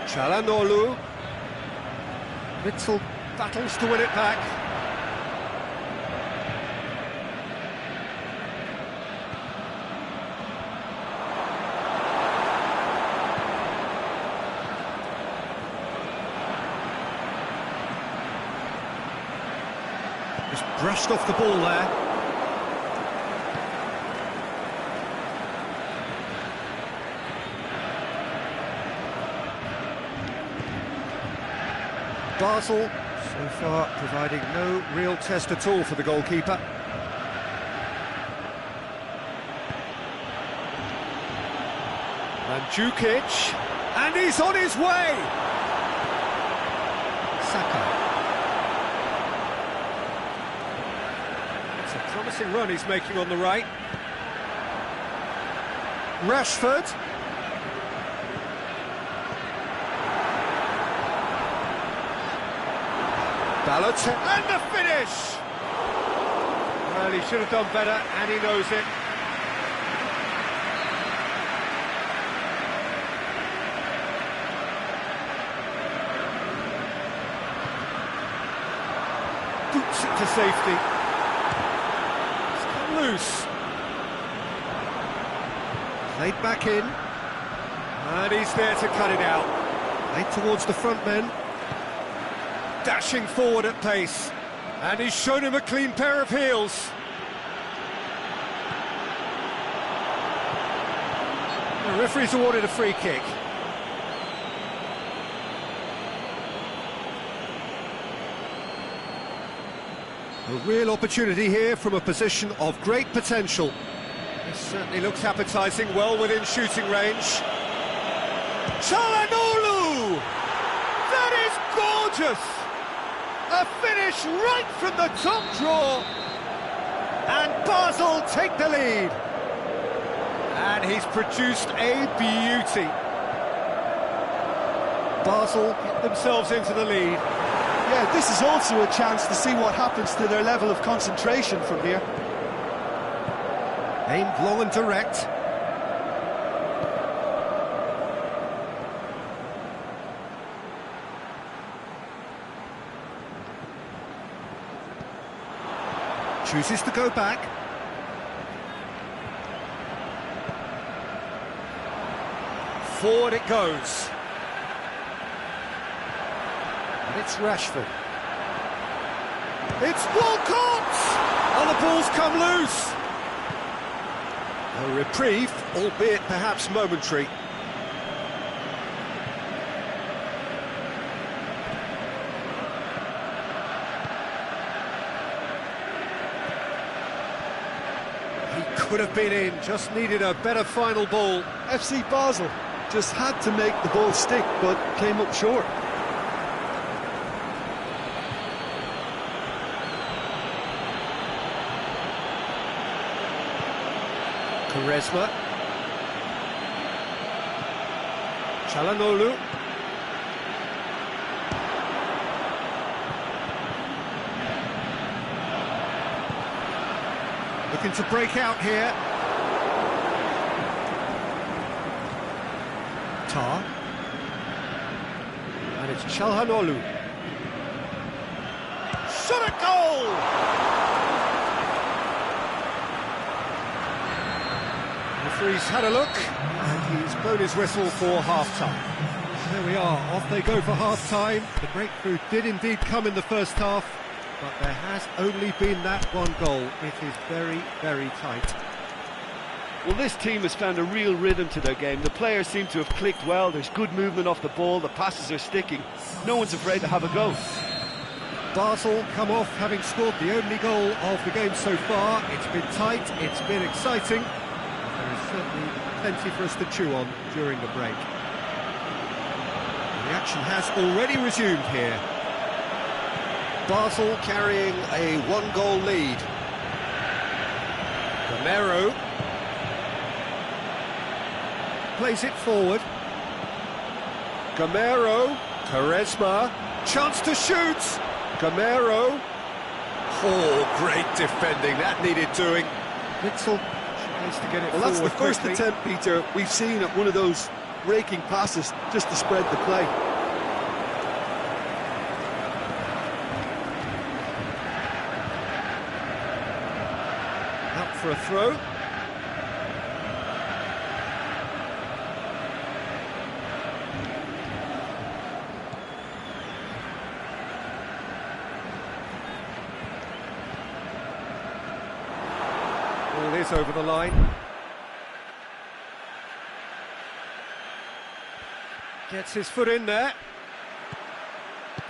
Çalhanoğlu. Little battles to win it back. Just brushed off the ball there. Basel, so far, providing no real test at all for the goalkeeper. Mandzukic, and he's on his way! Saka. It's a promising run he's making on the right. Rashford. Balotelli, and the finish! Well, he should have done better, and he knows it. Boots it to safety. It's come loose. Played back in. And he's there to cut it out. Played towards the front men. Dashing forward at pace, and he's shown him a clean pair of heels. The referee's awarded a free kick. A real opportunity here from a position of great potential. This certainly looks appetising, well within shooting range. Çalhanoğlu! That is gorgeous! A finish right from the top draw, and Basel take the lead. And he's produced a beauty. Basel get themselves into the lead.
Yeah, this is also a chance to see what happens to their level of concentration from here.
Aimed long and direct. Chooses to go back. Forward it goes. And it's Rashford. It's Walcott! And the ball's come loose. A reprieve, albeit perhaps momentary. He could have been in, just needed a better final ball.
FC Basel just had to make the ball stick, but came up short.
Quaresma. Çalhanoğlu. Looking to break out here. Tar. And it's Çalhanoğlu. Shot at goal! The referee's had a look, and he's blown his whistle for half-time. There we are, off they go for half-time. The breakthrough did indeed come in the first half, but there has only been that one goal. It is very, very tight.
Well, this team has found a real rhythm to their game. The players seem to have clicked well. There's good movement off the ball. The passes are sticking. No one's afraid to have a go.
Basel come off having scored the only goal of the game so far. It's been tight, it's been exciting. There is certainly plenty for us to chew on during the break. The action has already resumed here. Basel carrying a one-goal lead. Romero plays it forward. Gamero, Quaresma, chance to shoot. Gamero. Oh, great defending, that needed doing. Witzel tries to get it forward.
Well, that's the first
quickly.
attempt, Peter, we've seen at one of those raking passes just to spread the play.
Out for a throw. Ball is over the line. Gets his foot in there.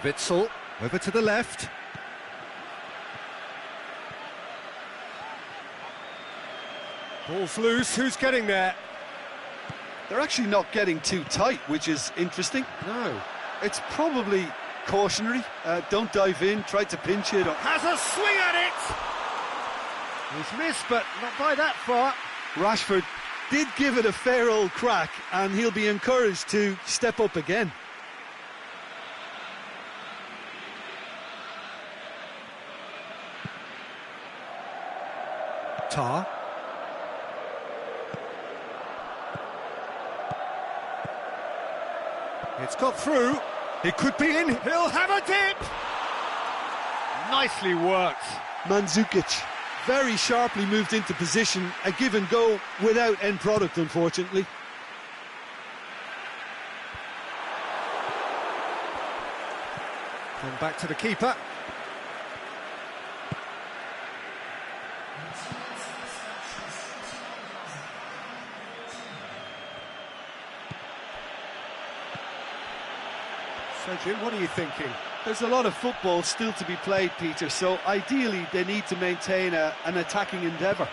Witzel over to the left. Ball's loose, who's getting there?
They're actually not getting too tight, which is interesting.
No.
It's probably cautionary. Don't dive in, try to pinch it.
Has a swing at it! He's missed, but not by that far.
Rashford did give it a fair old crack, and he'll be encouraged to step up again.
Tar. It's got through. It could be in. He'll have a dip. Nicely worked.
Mandzukic very sharply moved into position. A give and go without end product, unfortunately.
And back to the keeper. So, Jim, what are you thinking?
There's a lot of football still to be played, Peter, so ideally they need to maintain an attacking endeavour.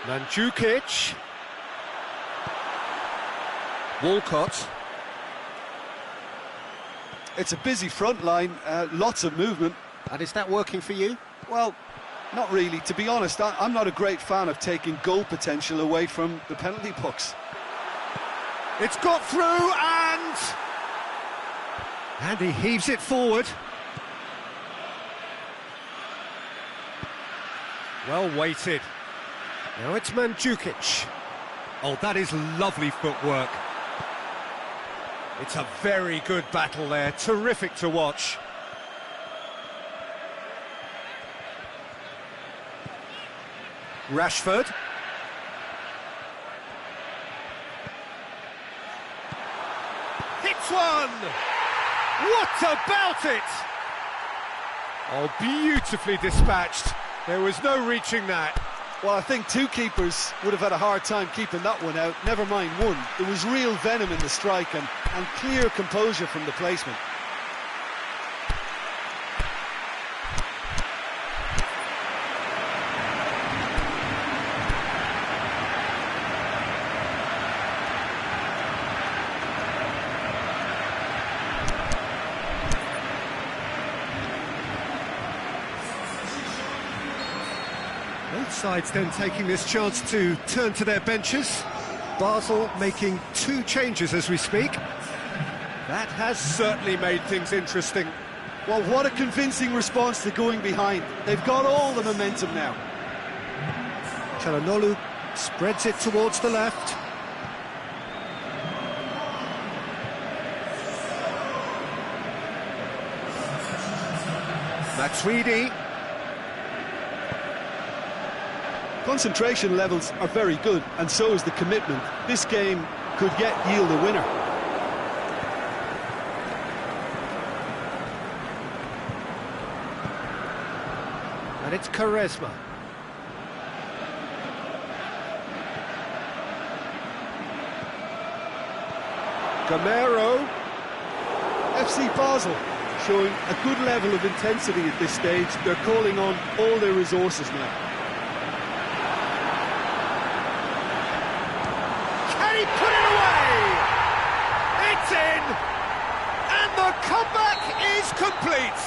Mandzukic. Walcott.
It's a busy front line, lots of movement.
And is that working for you?
Well, not really. To be honest, I'm not a great fan of taking goal potential away from the penalty box.
It's got through and he heaves it forward. Well weighted. Now it's Mandzukic. Oh, that is lovely footwork. It's a very good battle there. Terrific to watch. Rashford. Hits one! What about it? Oh, beautifully dispatched. There was no reaching that.
Well, I think two keepers would have had a hard time keeping that one out, never mind one. There was real venom in the strike and clear composure from the placement.
Both sides then taking this chance to turn to their benches. Basel making 2 changes as we speak. That has certainly made things interesting.
Well, what a convincing response to going behind. They've got all the momentum now.
Çalhanoğlu spreads it towards the left. Matuidi.
Concentration levels are very good, and so is the commitment. This game could yet yield a winner.
And it's Quaresma. Gamero.
FC Basel showing a good level of intensity at this stage. They're calling on all their resources now.
He put it away! It's in! And the comeback is complete!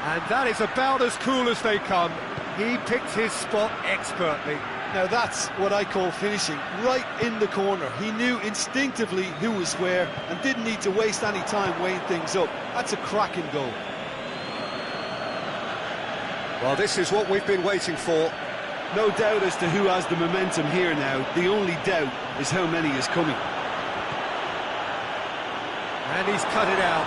And that is about as cool as they come. He picked his spot expertly.
Now that's what I call finishing, right in the corner. He knew instinctively who was where and didn't need to waste any time weighing things up. That's a cracking goal.
Well, this is what we've been waiting for.
No doubt as to who has the momentum here now. The only doubt is how many is coming.
And he's cut it out.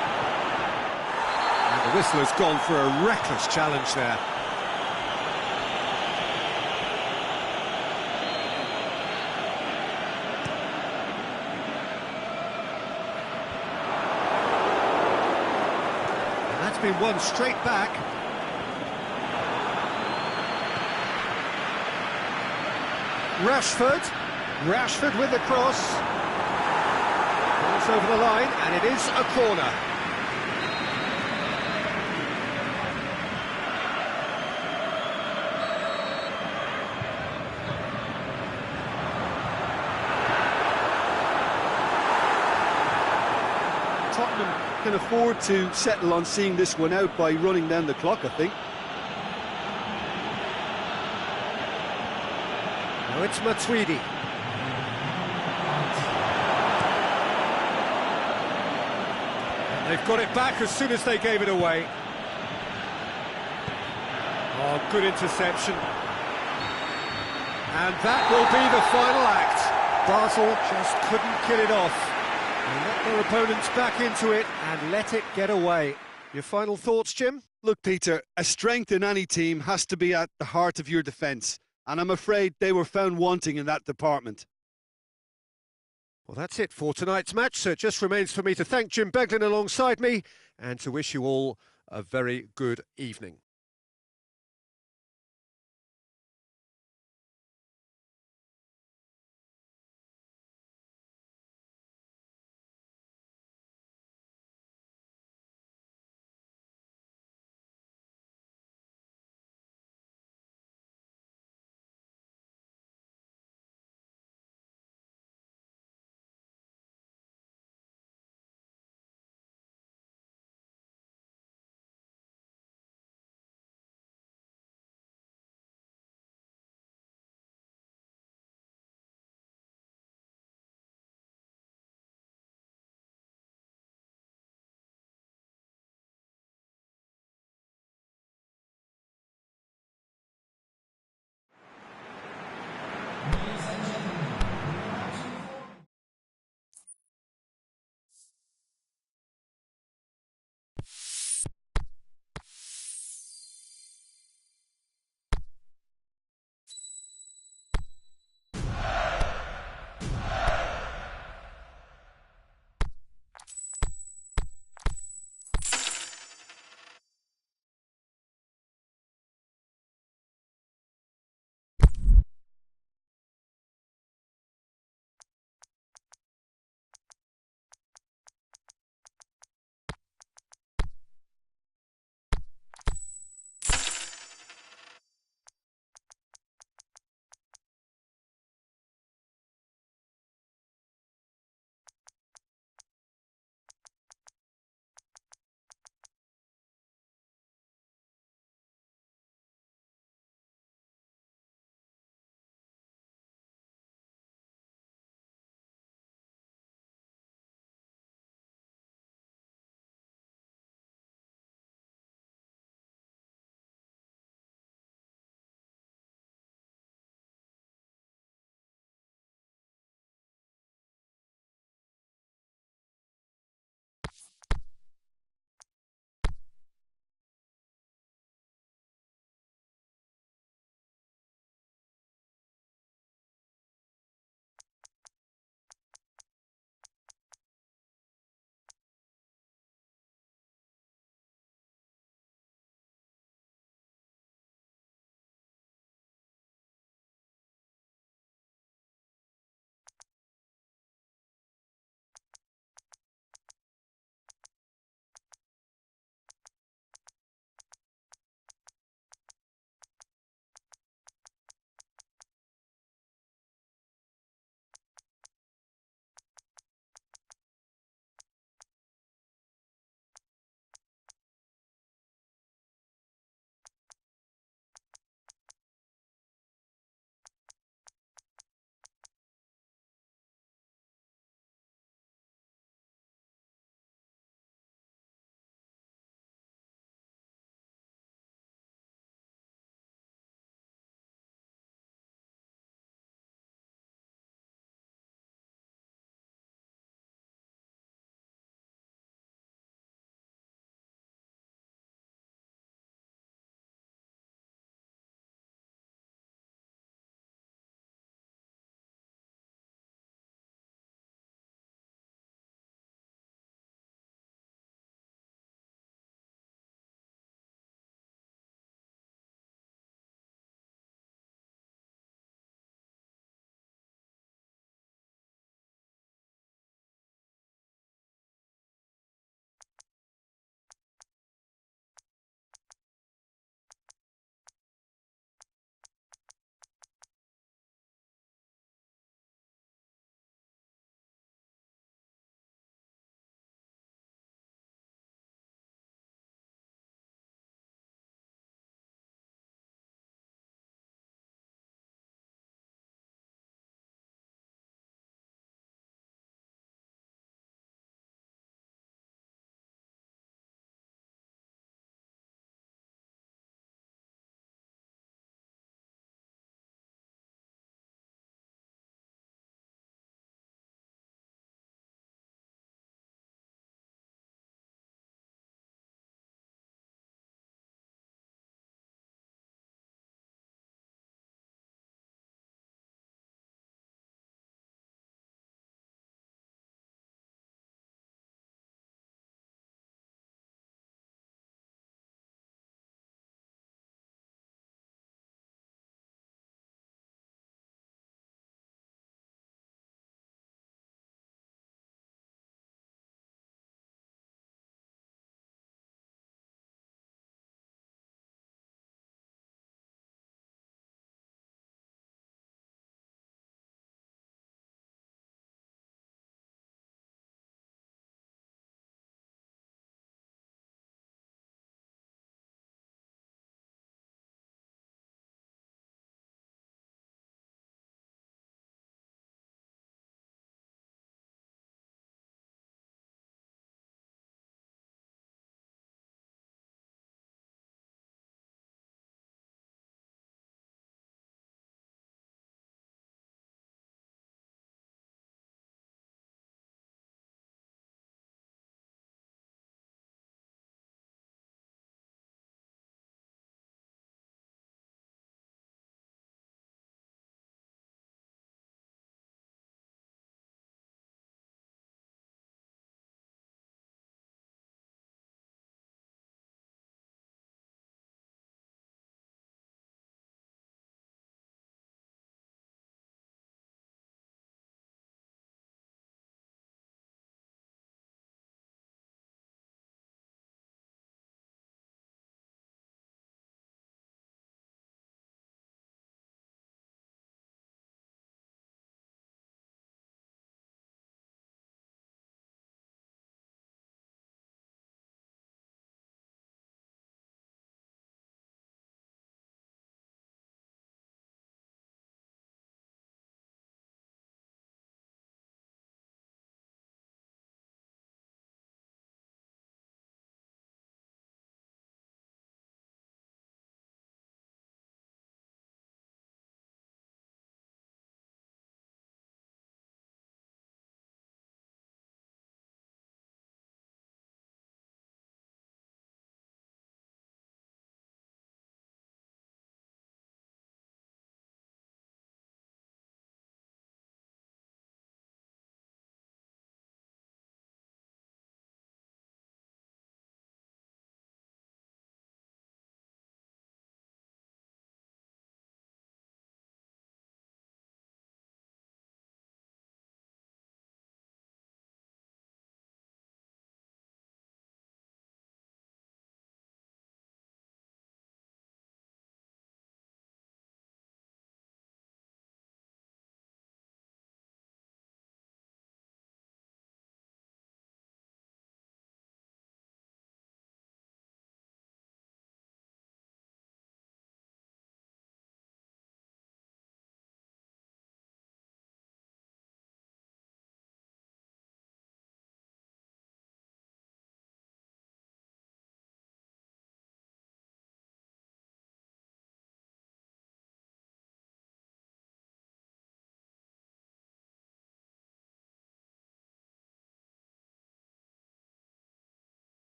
And the whistle has gone for a reckless challenge there. And that's been won straight back. Rashford with the cross. It's over the line, and it is a corner.
Tottenham can afford to settle on seeing this one out by running down the clock, I think.
Now it's Matuidi. They've got it back as soon as they gave it away. Oh, good interception. And that will be the final act. Basel just couldn't kill it off. They let their opponents back into it and let it get away. Your final thoughts, Jim?
Look, Peter, a strength in any team has to be at the heart of your defence. And I'm afraid they were found wanting in that department.
Well, that's it for tonight's match, so it just remains for me to thank Jim Beglin alongside me and to wish you all a very good evening.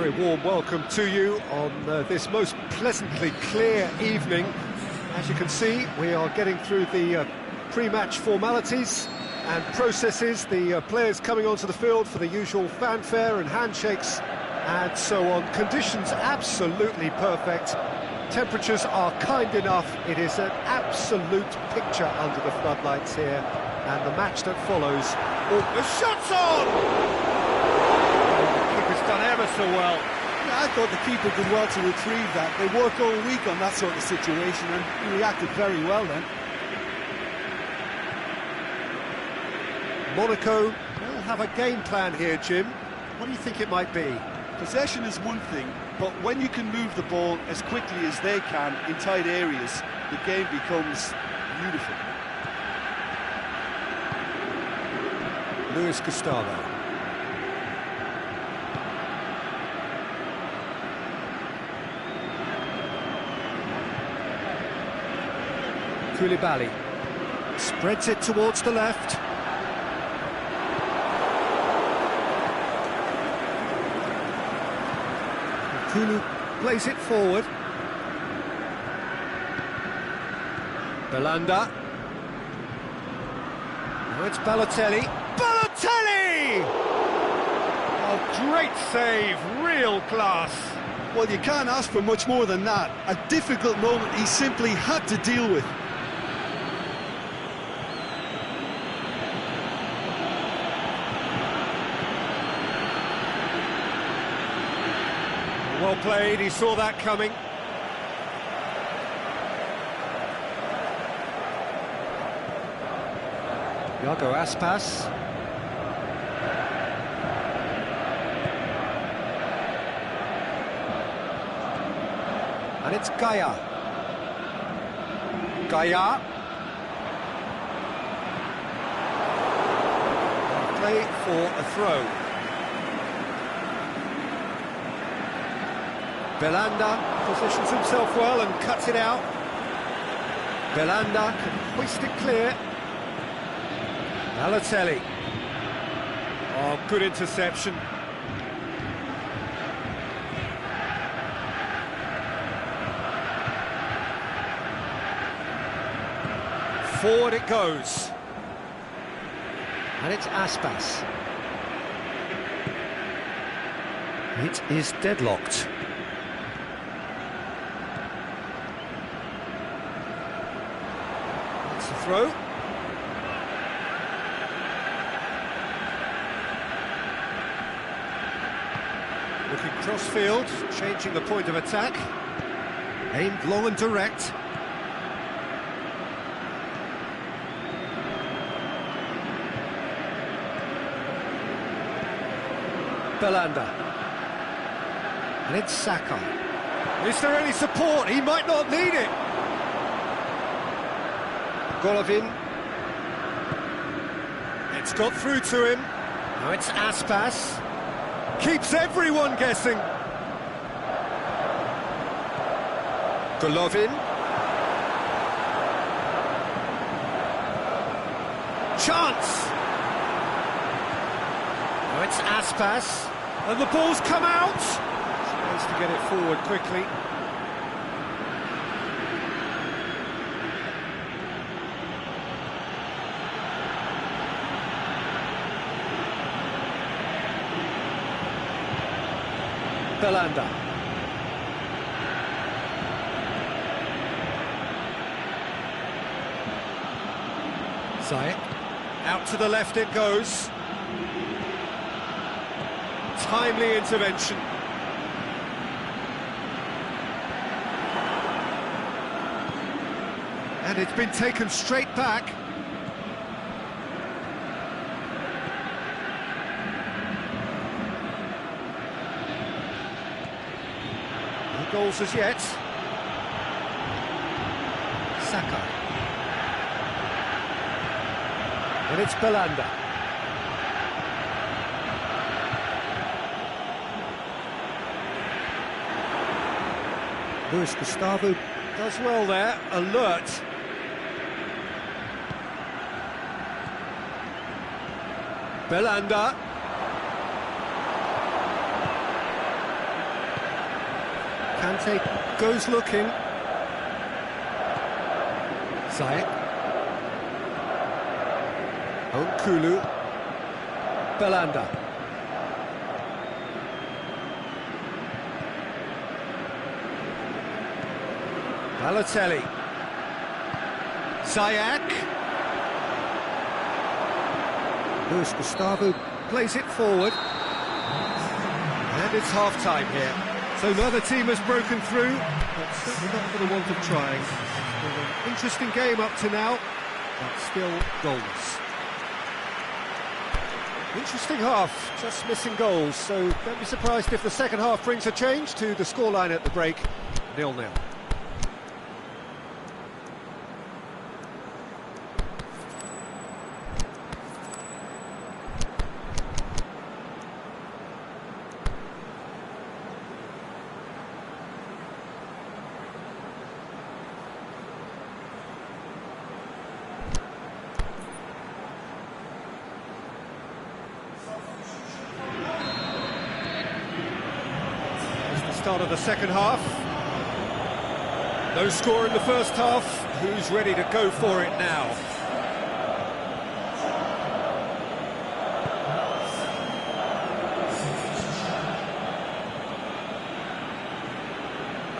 Very warm welcome to you on this most pleasantly clear evening. As you can see, we are getting through the pre-match formalities and processes, the players coming onto the field for the usual fanfare and handshakes and so on. Conditions absolutely perfect. Temperatures are kind enough. It is an absolute picture under the floodlights here. And the match that follows... Oh, the shot's on! The keeper's done ever so well.
Yeah, I thought the keeper did well to retrieve that. They work all week on that sort of situation, and he reacted very well then.
Monaco will have a game plan here, Jim. What do you think it might be?
Possession is one thing, but when you can move the ball as quickly as they can in tight areas, the game becomes beautiful.
Luis Gustavo. Koulibaly spreads it towards the left. Kulu plays it forward. Belanda. Now it's Balotelli. Balotelli! Oh, great save, real class.
Well, you can't ask for much more than that. A difficult moment he simply had to deal with.
Well played, he saw that coming. Iago Aspas. And it's Gaia. Gaia. Play for a throw. Belanda positions himself well and cuts it out. Belanda can hoist it clear. Balotelli. Oh, good interception. Forward it goes. And it's Aspas. It is deadlocked. It's the throw. Looking cross-field, changing the point of attack. Aimed long and direct. Belanda. And it's Saka. Is there any support? He might not need it. Golovin. It's got through to him. Now it's Aspas. Keeps everyone guessing. Golovin. Chance. Now it's Aspas. And the ball's come out. Tries to get it forward quickly. Belanda. Zayek. Out to the left it goes. Timely intervention. And it's been taken straight back. No goals as yet. Saka. And it's Belanda. Luis Gustavo does well there, alert. Belanda. Kante goes looking. Ziyech. Onkulu. Belanda. Balotelli. Ziyech. Luis Gustavo plays it forward. And it's half-time here. So neither team has broken through, but certainly not for the want of trying. It's been an interesting game up to now, but still goals. Interesting half, just missing goals, so don't be surprised if the second half brings a change to the scoreline at the break, 0-0. Start of the second half. No score in the first half. Who's ready to go for it now?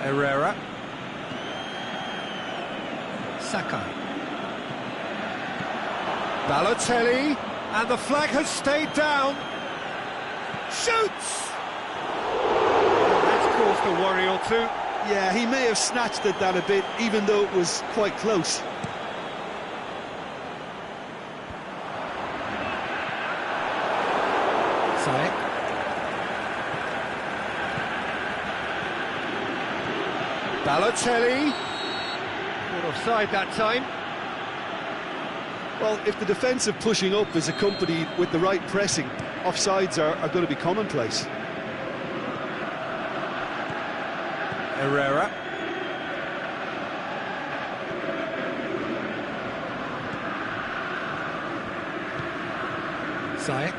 Herrera. Sakai. Balotelli, and the flag has stayed down. Shoots! Caused a worry or two.
Yeah, he may have snatched at that a bit, even though it was quite close.
Ziyech. Balotelli. Caught offside that time.
Well, if the defensive pushing up is accompanied with the right pressing, offsides are going to be commonplace.
Herrera. Ziyech.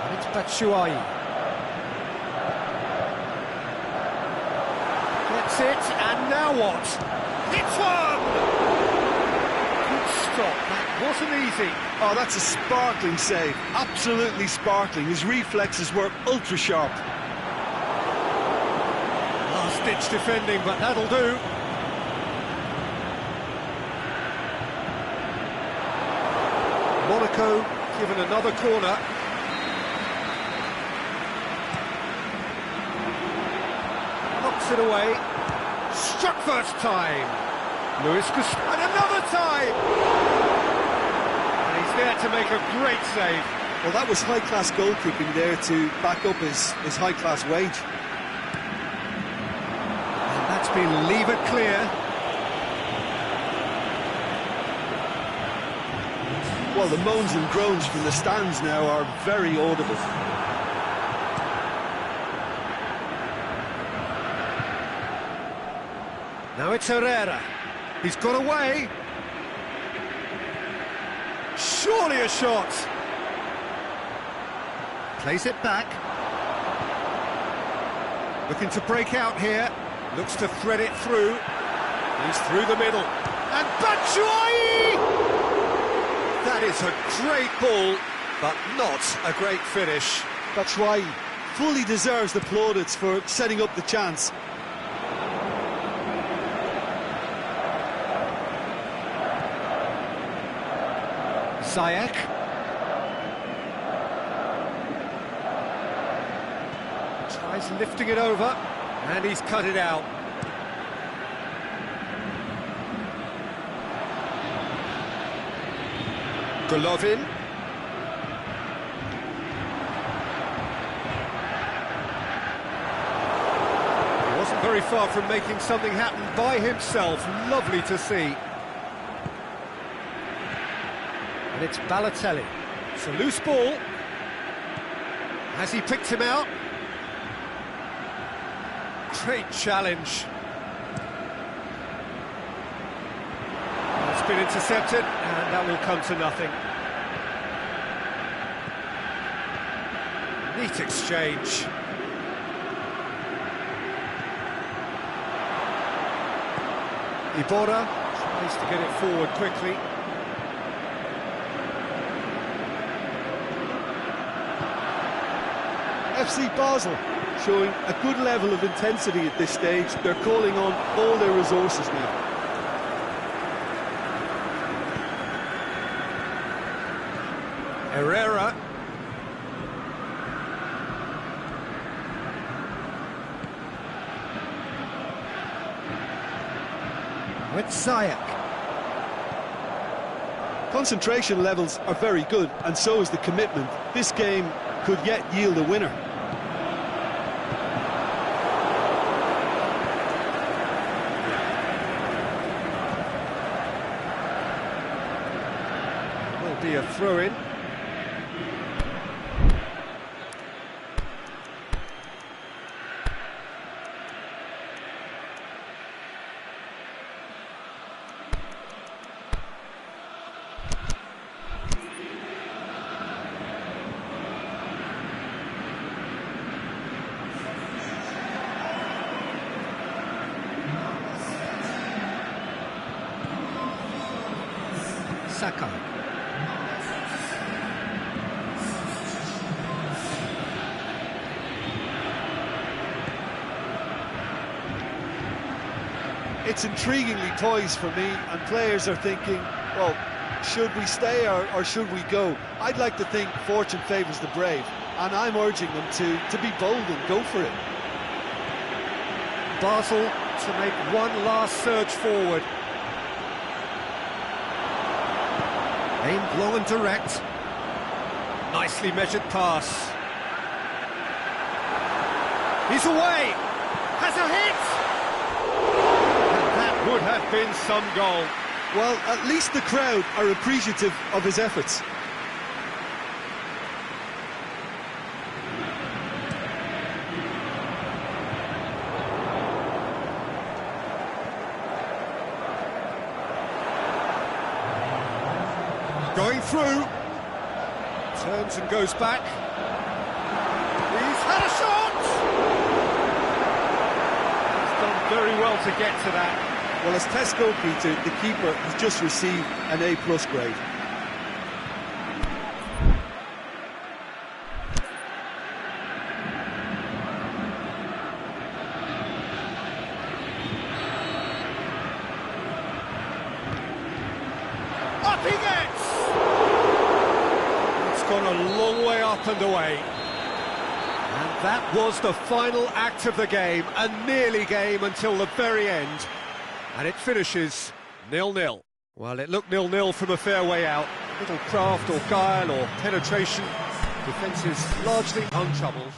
And it's Batshuayi. Gets it, and now what? It's one! Good stop, that wasn't easy.
Oh, that's a sparkling save, absolutely sparkling. His reflexes were ultra-sharp.
Last-ditch defending, but that'll do. Monaco given another corner. Knocks it away. Struck first time. Luis Gustavo, and another time! And he's there to make a great save.
Well, that was high-class goalkeeping there to back up his high-class wage.
And that's been leave it clear.
Well, the moans and groans from the stands now are very audible.
Now it's Herrera. He's got away. Surely a shot. Plays it back. Looking to break out here. Looks to thread it through. He's through the middle. And Batshuayi! That is a great ball, but not a great finish.
Batshuayi fully deserves the plaudits for setting up the chance.
Ziyech. Tries lifting it over, and he's cut it out. Golovin. He wasn't very far from making something happen by himself. Lovely to see. And it's Balotelli. It's a loose ball. Has he picked him out? Great challenge. been intercepted, and that will come to nothing. Neat exchange. Ibora tries to get it forward quickly.
FC Basel showing a good level of intensity at this stage. They're calling on all their resources now.
Herrera. With Ziyech.
Concentration levels are very good, and so is the commitment. This game could yet yield a winner.
Will be a throw-in. Saka.
It's intriguingly poised for me, and players are thinking, well, should we stay or should we go? I'd like to think fortune favours the brave, and I'm urging them to be bold and go for it.
Basel to make one last surge forward. Aimed low and direct. Nicely measured pass. He's away! Has a hit! And that would have been some goal.
Well, at least the crowd are appreciative of his efforts.
Going through. Turns and goes back. He's had a shot! He's done very well to get to that.
Well, as test goalkeeper, the keeper has just received an A+ grade.
Up he gets! It's gone a long way up and away. And that was the final act of the game, a nearly game until the very end. And it finishes 0-0. Well, it looked 0-0 from a fair way out. Little craft or guile or penetration. Defence is largely untroubled.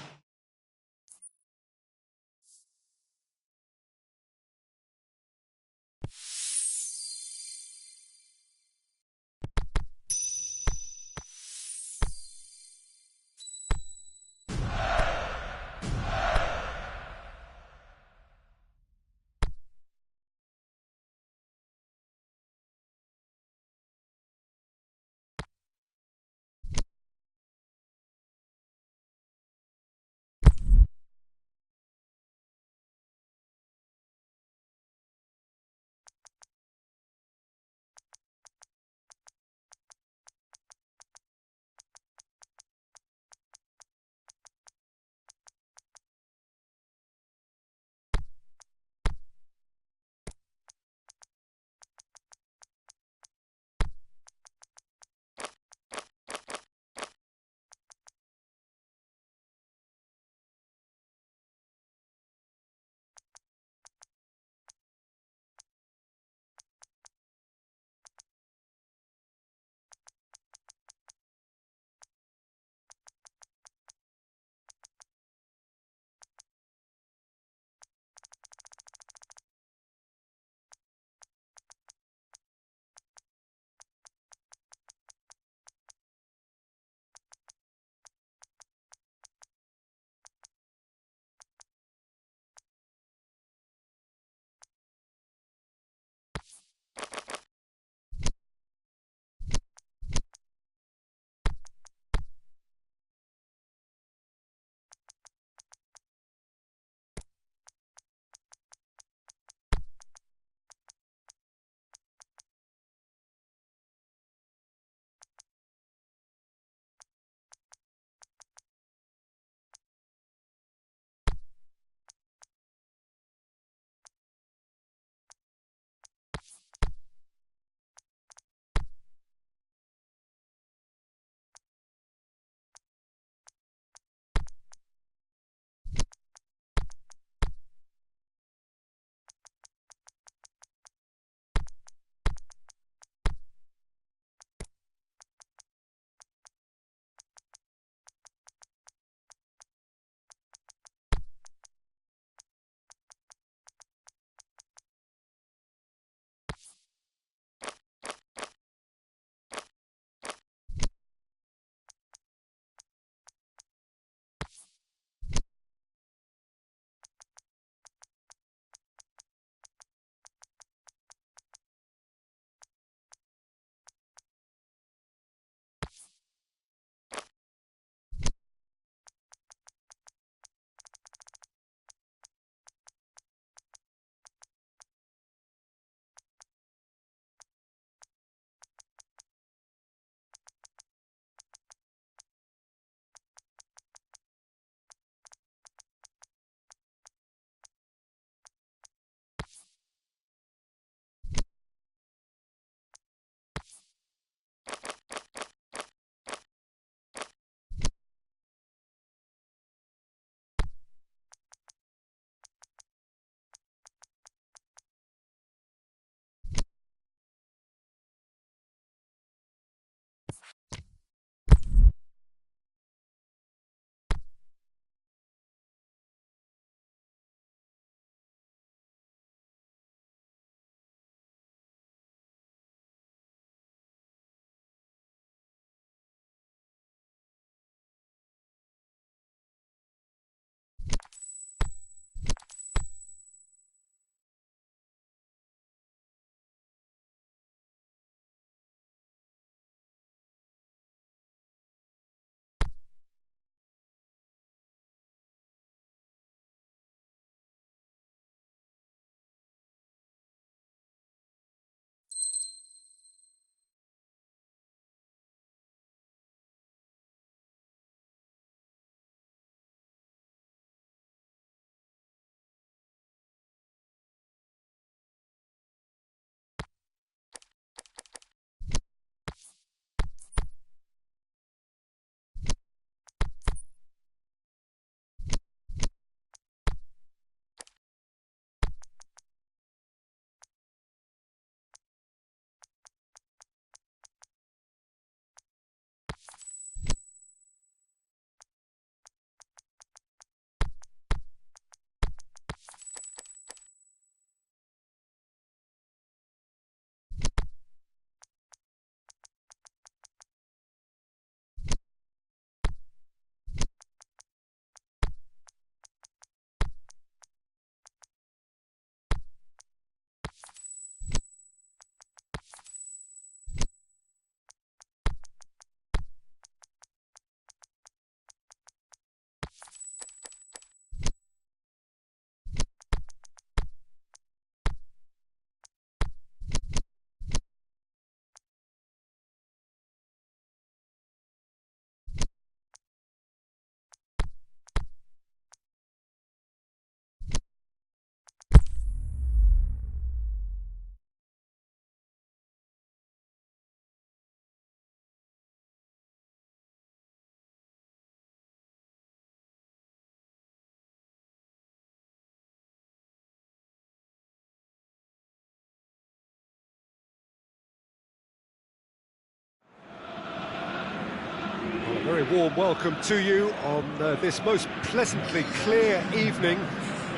very warm welcome to you on this most pleasantly clear evening.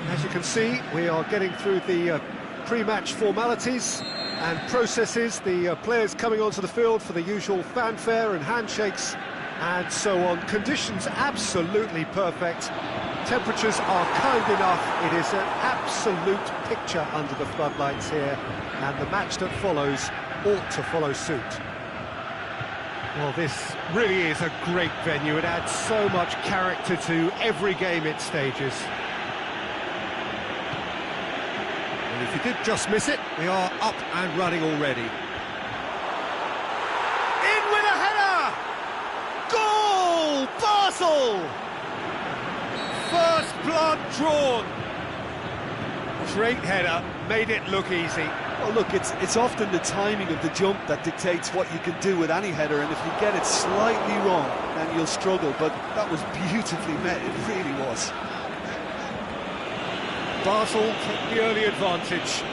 As you can see, we are getting through the pre-match formalities and processes, the players coming onto the field for the usual fanfare and handshakes and so on. Conditions absolutely perfect. Temperatures are kind enough. It is an absolute picture under the floodlights here, and the match that follows ought to follow suit. Well, this really is a great venue. It adds so much character to every game it stages. And if you did just miss it, we are up and running already. In with a header! Goal! Basel! First blood drawn. Great header, made it look easy.
Well, look, it's often the timing of the jump that dictates what you can do with any header, and if you get it slightly wrong, then you'll struggle, but that was beautifully met, it really was.
Basel took the early advantage.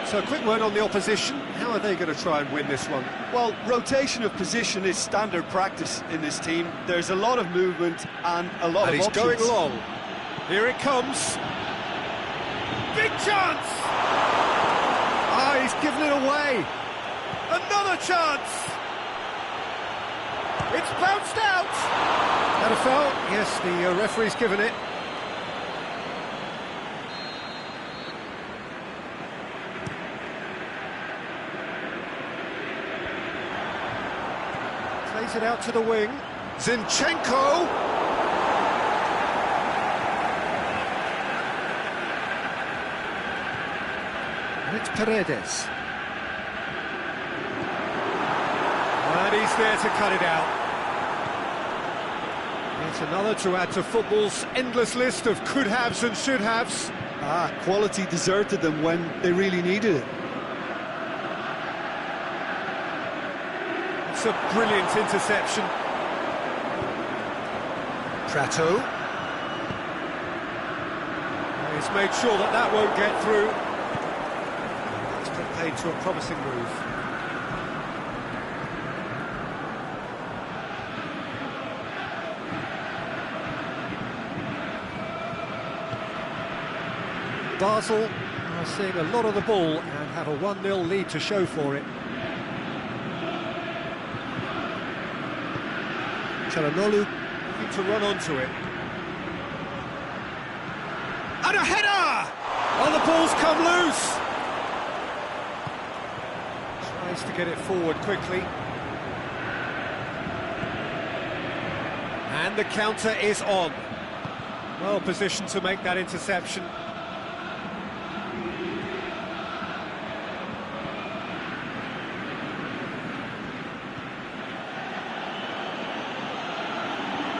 So a quick word on the opposition. How are they going to try and win this one?
Well, rotation of position is standard practice in this team. There's a lot of movement and a lot of options.
And he's going long. Here it comes. Big chance! Ah, he's given it away. Another chance! It's bounced out! That a foul? Yes, the referee's given it. Plays it out to the wing. Zinchenko! It's Paredes. And he's there to cut it out. It's another to add to football's endless list of could-haves and should-haves.
Quality deserted them when they really needed it.
It's a brilliant interception. Prato. He's made sure that that won't get through. To a promising move. Basel are seeing a lot of the ball and have a 1-0 lead to show for it. Çalhanoğlu looking to run onto it. And a header! Oh, the ball's come loose! To get it forward quickly. And the counter is on. Well positioned to make that interception.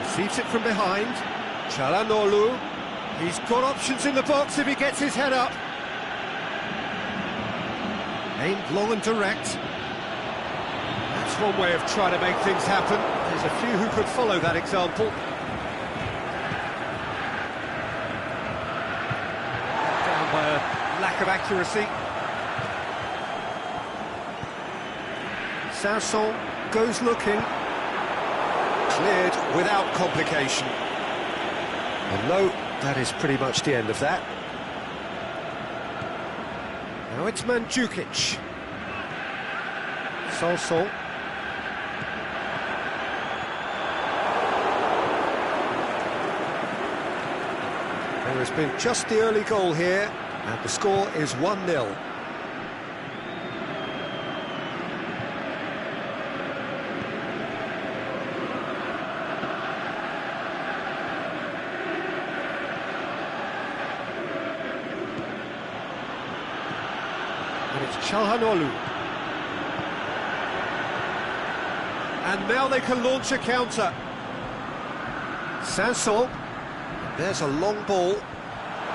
Receives it from behind. Çalhanoğlu. He's got options in the box if he gets his head up. Aimed long and direct. That's one way of trying to make things happen. There's a few who could follow that example. Down by a lack of accuracy. Sanson goes looking. Cleared without complication. And no, that is pretty much the end of that. Now it's Mandzukic. Sanson. There has been just the early goal here, and the score is 1-0. And it's Çalhanoğlu. And now they can launch a counter. Sanson. There's a long ball.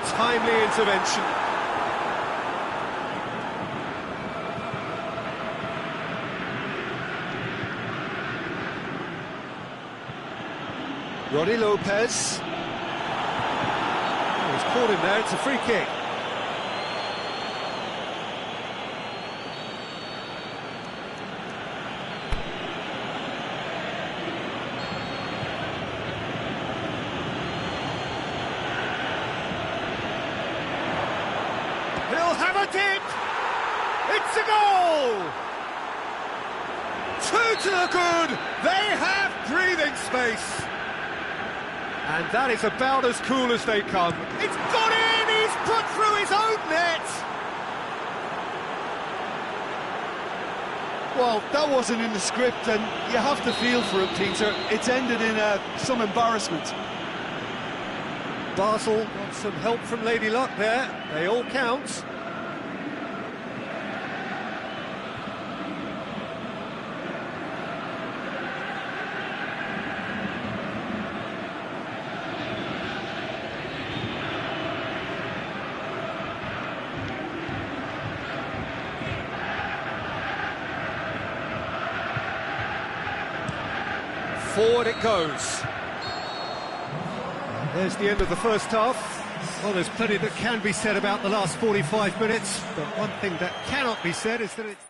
Timely intervention. Ronnie Lopez. Oh, he's caught him there, it's a free kick. It's a goal! Two to the good. They have breathing space. And that is about as cool as they come. It's gone in! He's put through his own net!
Well, that wasn't in the script, and you have to feel for him, Peter. It's ended in some embarrassment.
Basel got some help from Lady Luck there. They all count. Forward it goes. There's the end of the first half. Well, there's plenty that can be said about the last 45 minutes, but one thing that cannot be said is that it's...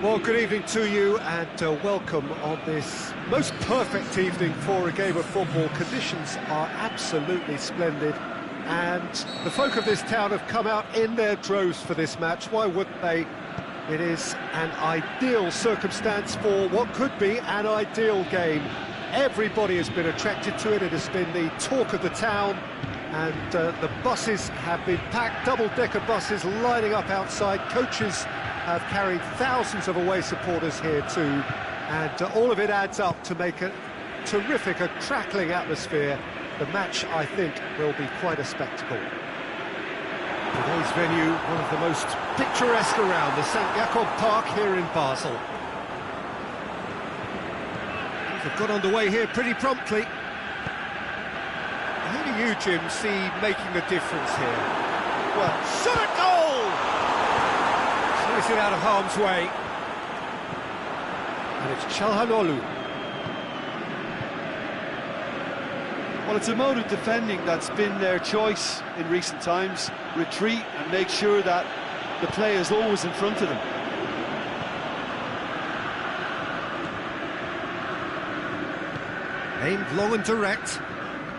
Well, good evening to you and welcome on this most perfect evening for a game of football. Conditions are absolutely splendid and the folk of this town have come out in their droves for this match. Why wouldn't they? It is an ideal circumstance for what could be an ideal game. Everybody has been attracted to it. It has been the talk of the town and the buses have been packed, double-decker buses lining up outside. Coaches have carried thousands of away supporters here too, and all of it adds up to make a terrific, a crackling atmosphere. The match, I think, will be quite a spectacle. Today's venue, one of the most picturesque around, the St. Jakob Park here in Basel. They've got underway here pretty promptly. Who do you, Jim, see making the difference here? Well, shot at goal! Slice it out of harm's way. And it's Çalhanoğlu.
Well, it's a mode of defending that's been their choice in recent times. Retreat and make sure that the play is always in front of them.
Aimed long and direct.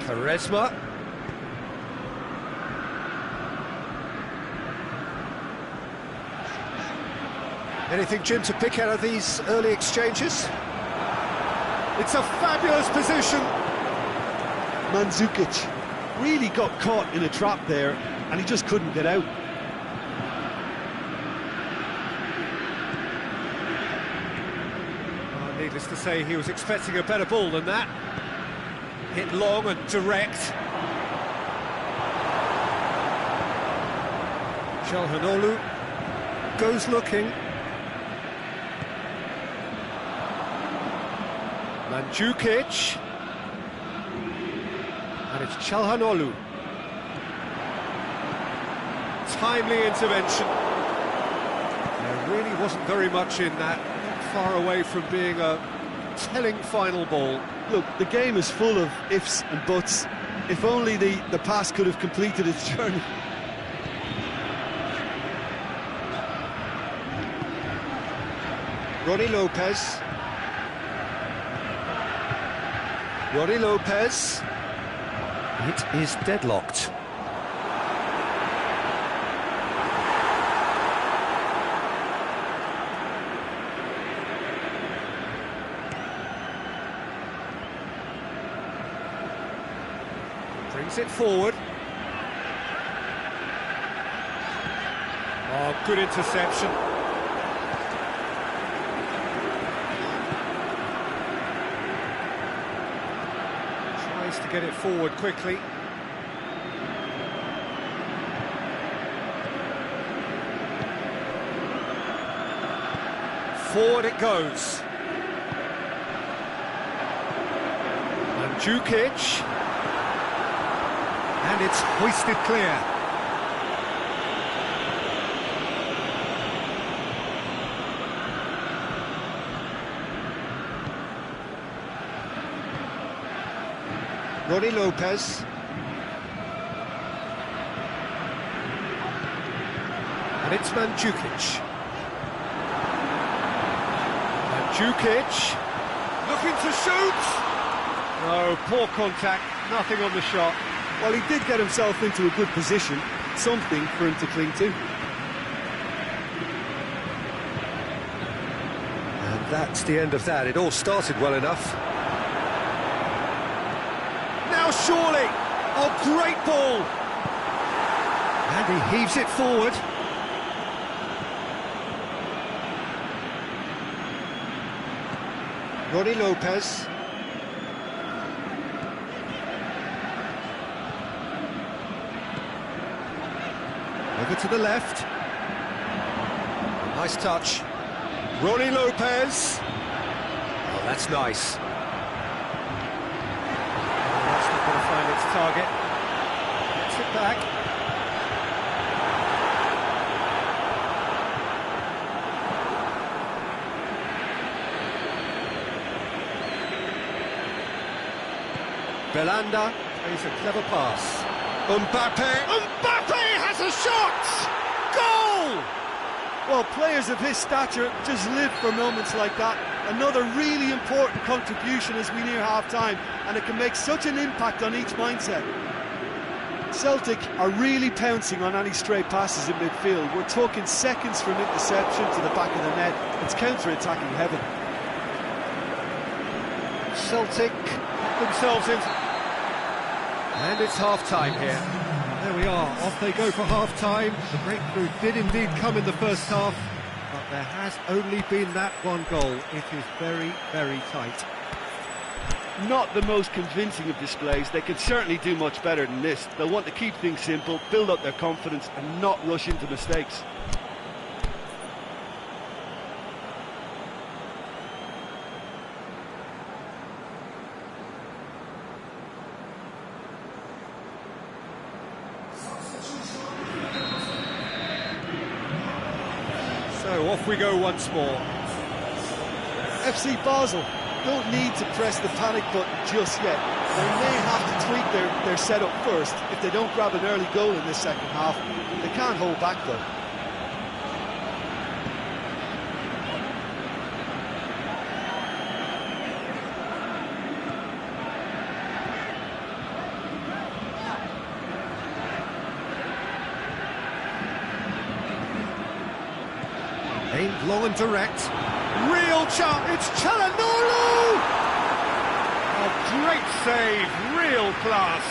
Quaresma. Anything, Jim, to pick out of these early exchanges? It's a fabulous position.
Mandzukic really got caught in a trap there and he just couldn't get out.
Well, needless to say, he was expecting a better ball than that. Hit long and direct. Çalhanoğlu goes looking. Mandzukic. And it's Çalhanoğlu. Timely intervention. There really wasn't very much in that. Not far away from being a telling final ball.
Look, the game is full of ifs and buts. If only the pass could have completed its journey.
Ronnie Lopez. Ronnie Lopez. It is deadlocked. Brings it forward. Oh, good interception. Tries to get it forward quickly. Forward it goes. Mandzukic. And it's hoisted clear. Ronnie Lopez. And it's Mandzukic. Mandzukic. Looking to shoot. No, poor contact. Nothing on the shot.
Well, he did get himself into a good position, something for him to cling to.
And that's the end of that. It all started well enough. Now surely! Oh, great ball! And he heaves it forward. Ronnie Lopez. Over to the left. Nice touch. Ronnie Lopez. Oh, that's nice. That's not going to find its target. Gets it back. Belanda plays a clever pass. Mbappe has a shot! Goal!
Well, players of his stature just live for moments like that. Another really important contribution as we near half-time, and it can make such an impact on each mindset. Celtic are really pouncing on any stray passes in midfield. We're talking seconds from interception to the back of the net. It's counter-attacking heaven.
Celtic put themselves in. And it's half-time here. There we are, off they go for half-time. The breakthrough did indeed come in the first half, but there has only been that one goal. It is very, very tight.
Not the most convincing of displays. They could certainly do much better than this. They'll want to keep things simple, build up their confidence and not rush into mistakes.
So off we go once more.
FC Basel don't need to press the panic button just yet. They may have to tweak their setup first if they don't grab an early goal in this second half. They can't hold back though.
Aimed long and direct. Real chance, it's Çalhanoğlu! A great save, real class.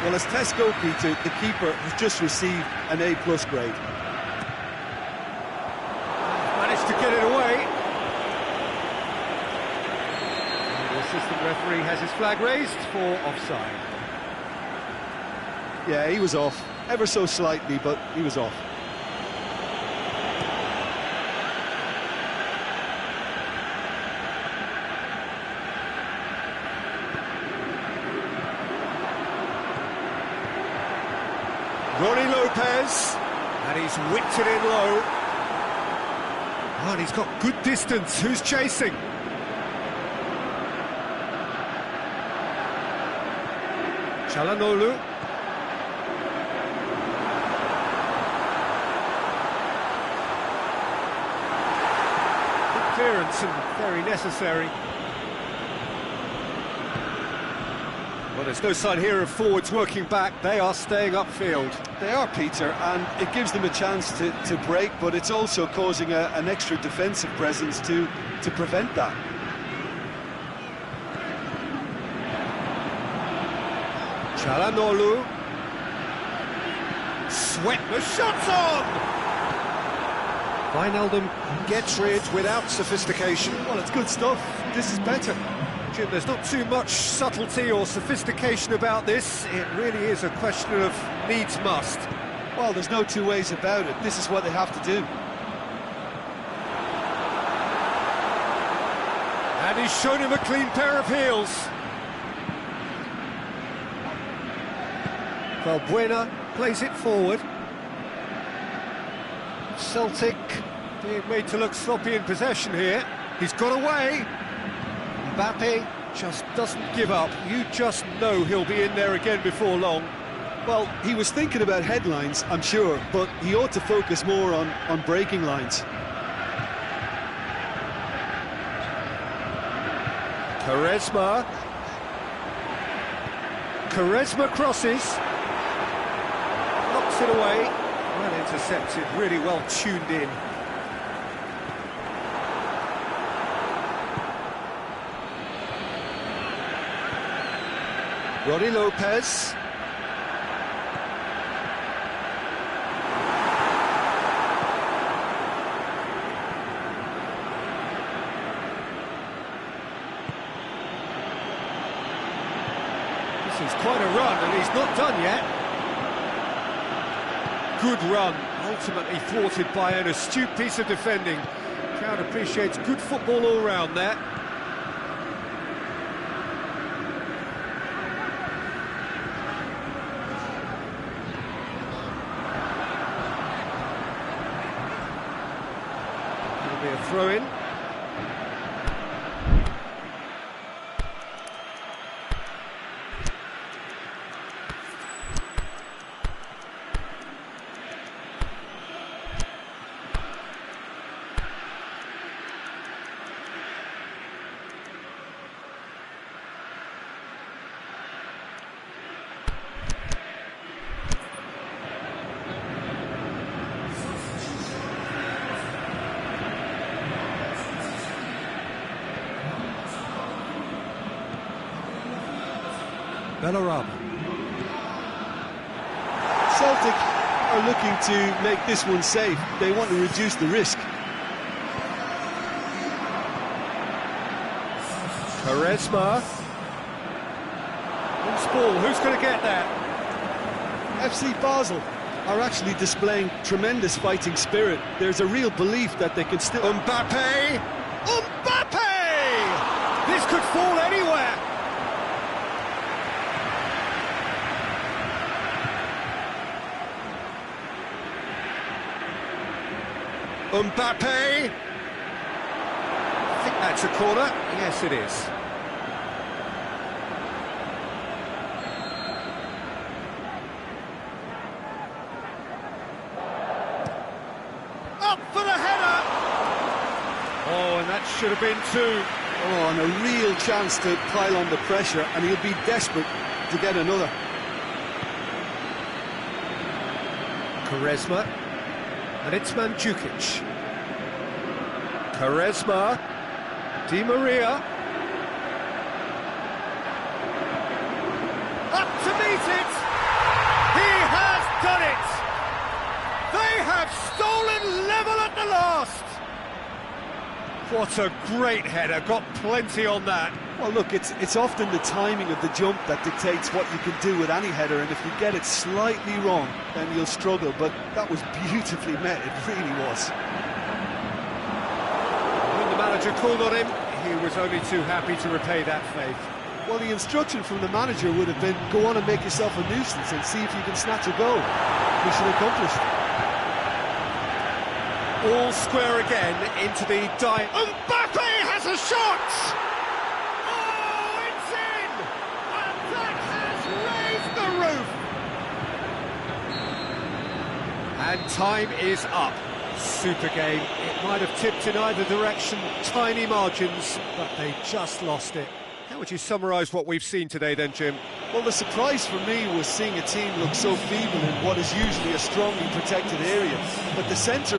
Well, as test goalkeeper, the keeper has just received an A+ grade.
Managed to get it away. And the assistant referee has his flag raised for offside.
Yeah, he was off, ever so slightly, but he was off.
Ronnie Lopez, and he's whipped it in low. Oh, and he's got good distance. Who's chasing? Çalhanoğlu. Good clearance and very necessary. Well, there's no sign here of forwards working back. They are staying upfield.
They are, Peter, and it gives them a chance to break, but it's also causing an extra defensive presence to prevent that.
Çalhanoğlu. Sweat, the shot's on! Wijnaldum gets rid without sophistication.
Well, it's good stuff. This is better.
Jim, there's not too much subtlety or sophistication about this. It really is a question of needs must.
Well, there's no two ways about it. This is what they have to do.
And he's shown him a clean pair of heels. Valbuena plays it forward. Celtic being made to look sloppy in possession here. He's got away. Mbappe just doesn't give up. You just know he'll be in there again before long.
Well, he was thinking about headlines, I'm sure, but he ought to focus more on breaking lines.
Quaresma crosses. Knocks it away. Well intercepted, really well tuned in. Ronnie Lopez. This is quite a run, and he's not done yet. Good run, ultimately thwarted by an astute piece of defending. Crowd appreciates good football all round there. Be a throw-in. Bellaraba.
Celtic are looking to make this one safe. They want to reduce the risk.
Quaresma. Loose ball, who's going to get that?
FC Basel are actually displaying tremendous fighting spirit. There's a real belief that they can still...
Mbappe! Mbappe! This could fall anywhere! Mbappe! I think that's a corner. Yes, it is. Up for the header! Oh, and that should have been two.
Oh, and a real chance to pile on the pressure, and he'll be desperate to get another.
Quaresma. And it's Mandzukic. Quaresma. Di Maria. Up to meet it! He has done it! They have stolen level at the last! What a great header, got plenty on that.
Well, look, it's often the timing of the jump that dictates what you can do with any header, and if you get it slightly wrong, then you'll struggle, but that was beautifully met, it really was.
When the manager called on him, he was only too happy to repay that faith.
Well, the instruction from the manager would have been, go on and make yourself a nuisance and see if you can snatch a goal. Mission accomplished.
All square again into the Mbappe has a shot! Oh, it's in! And that has raised the roof! And time is up. Super game. It might have tipped in either direction, tiny margins, but they just lost it. How would you summarise what we've seen today then, Jim?
Well, the surprise for me was seeing a team look so feeble in what is usually a strongly protected area. But the centre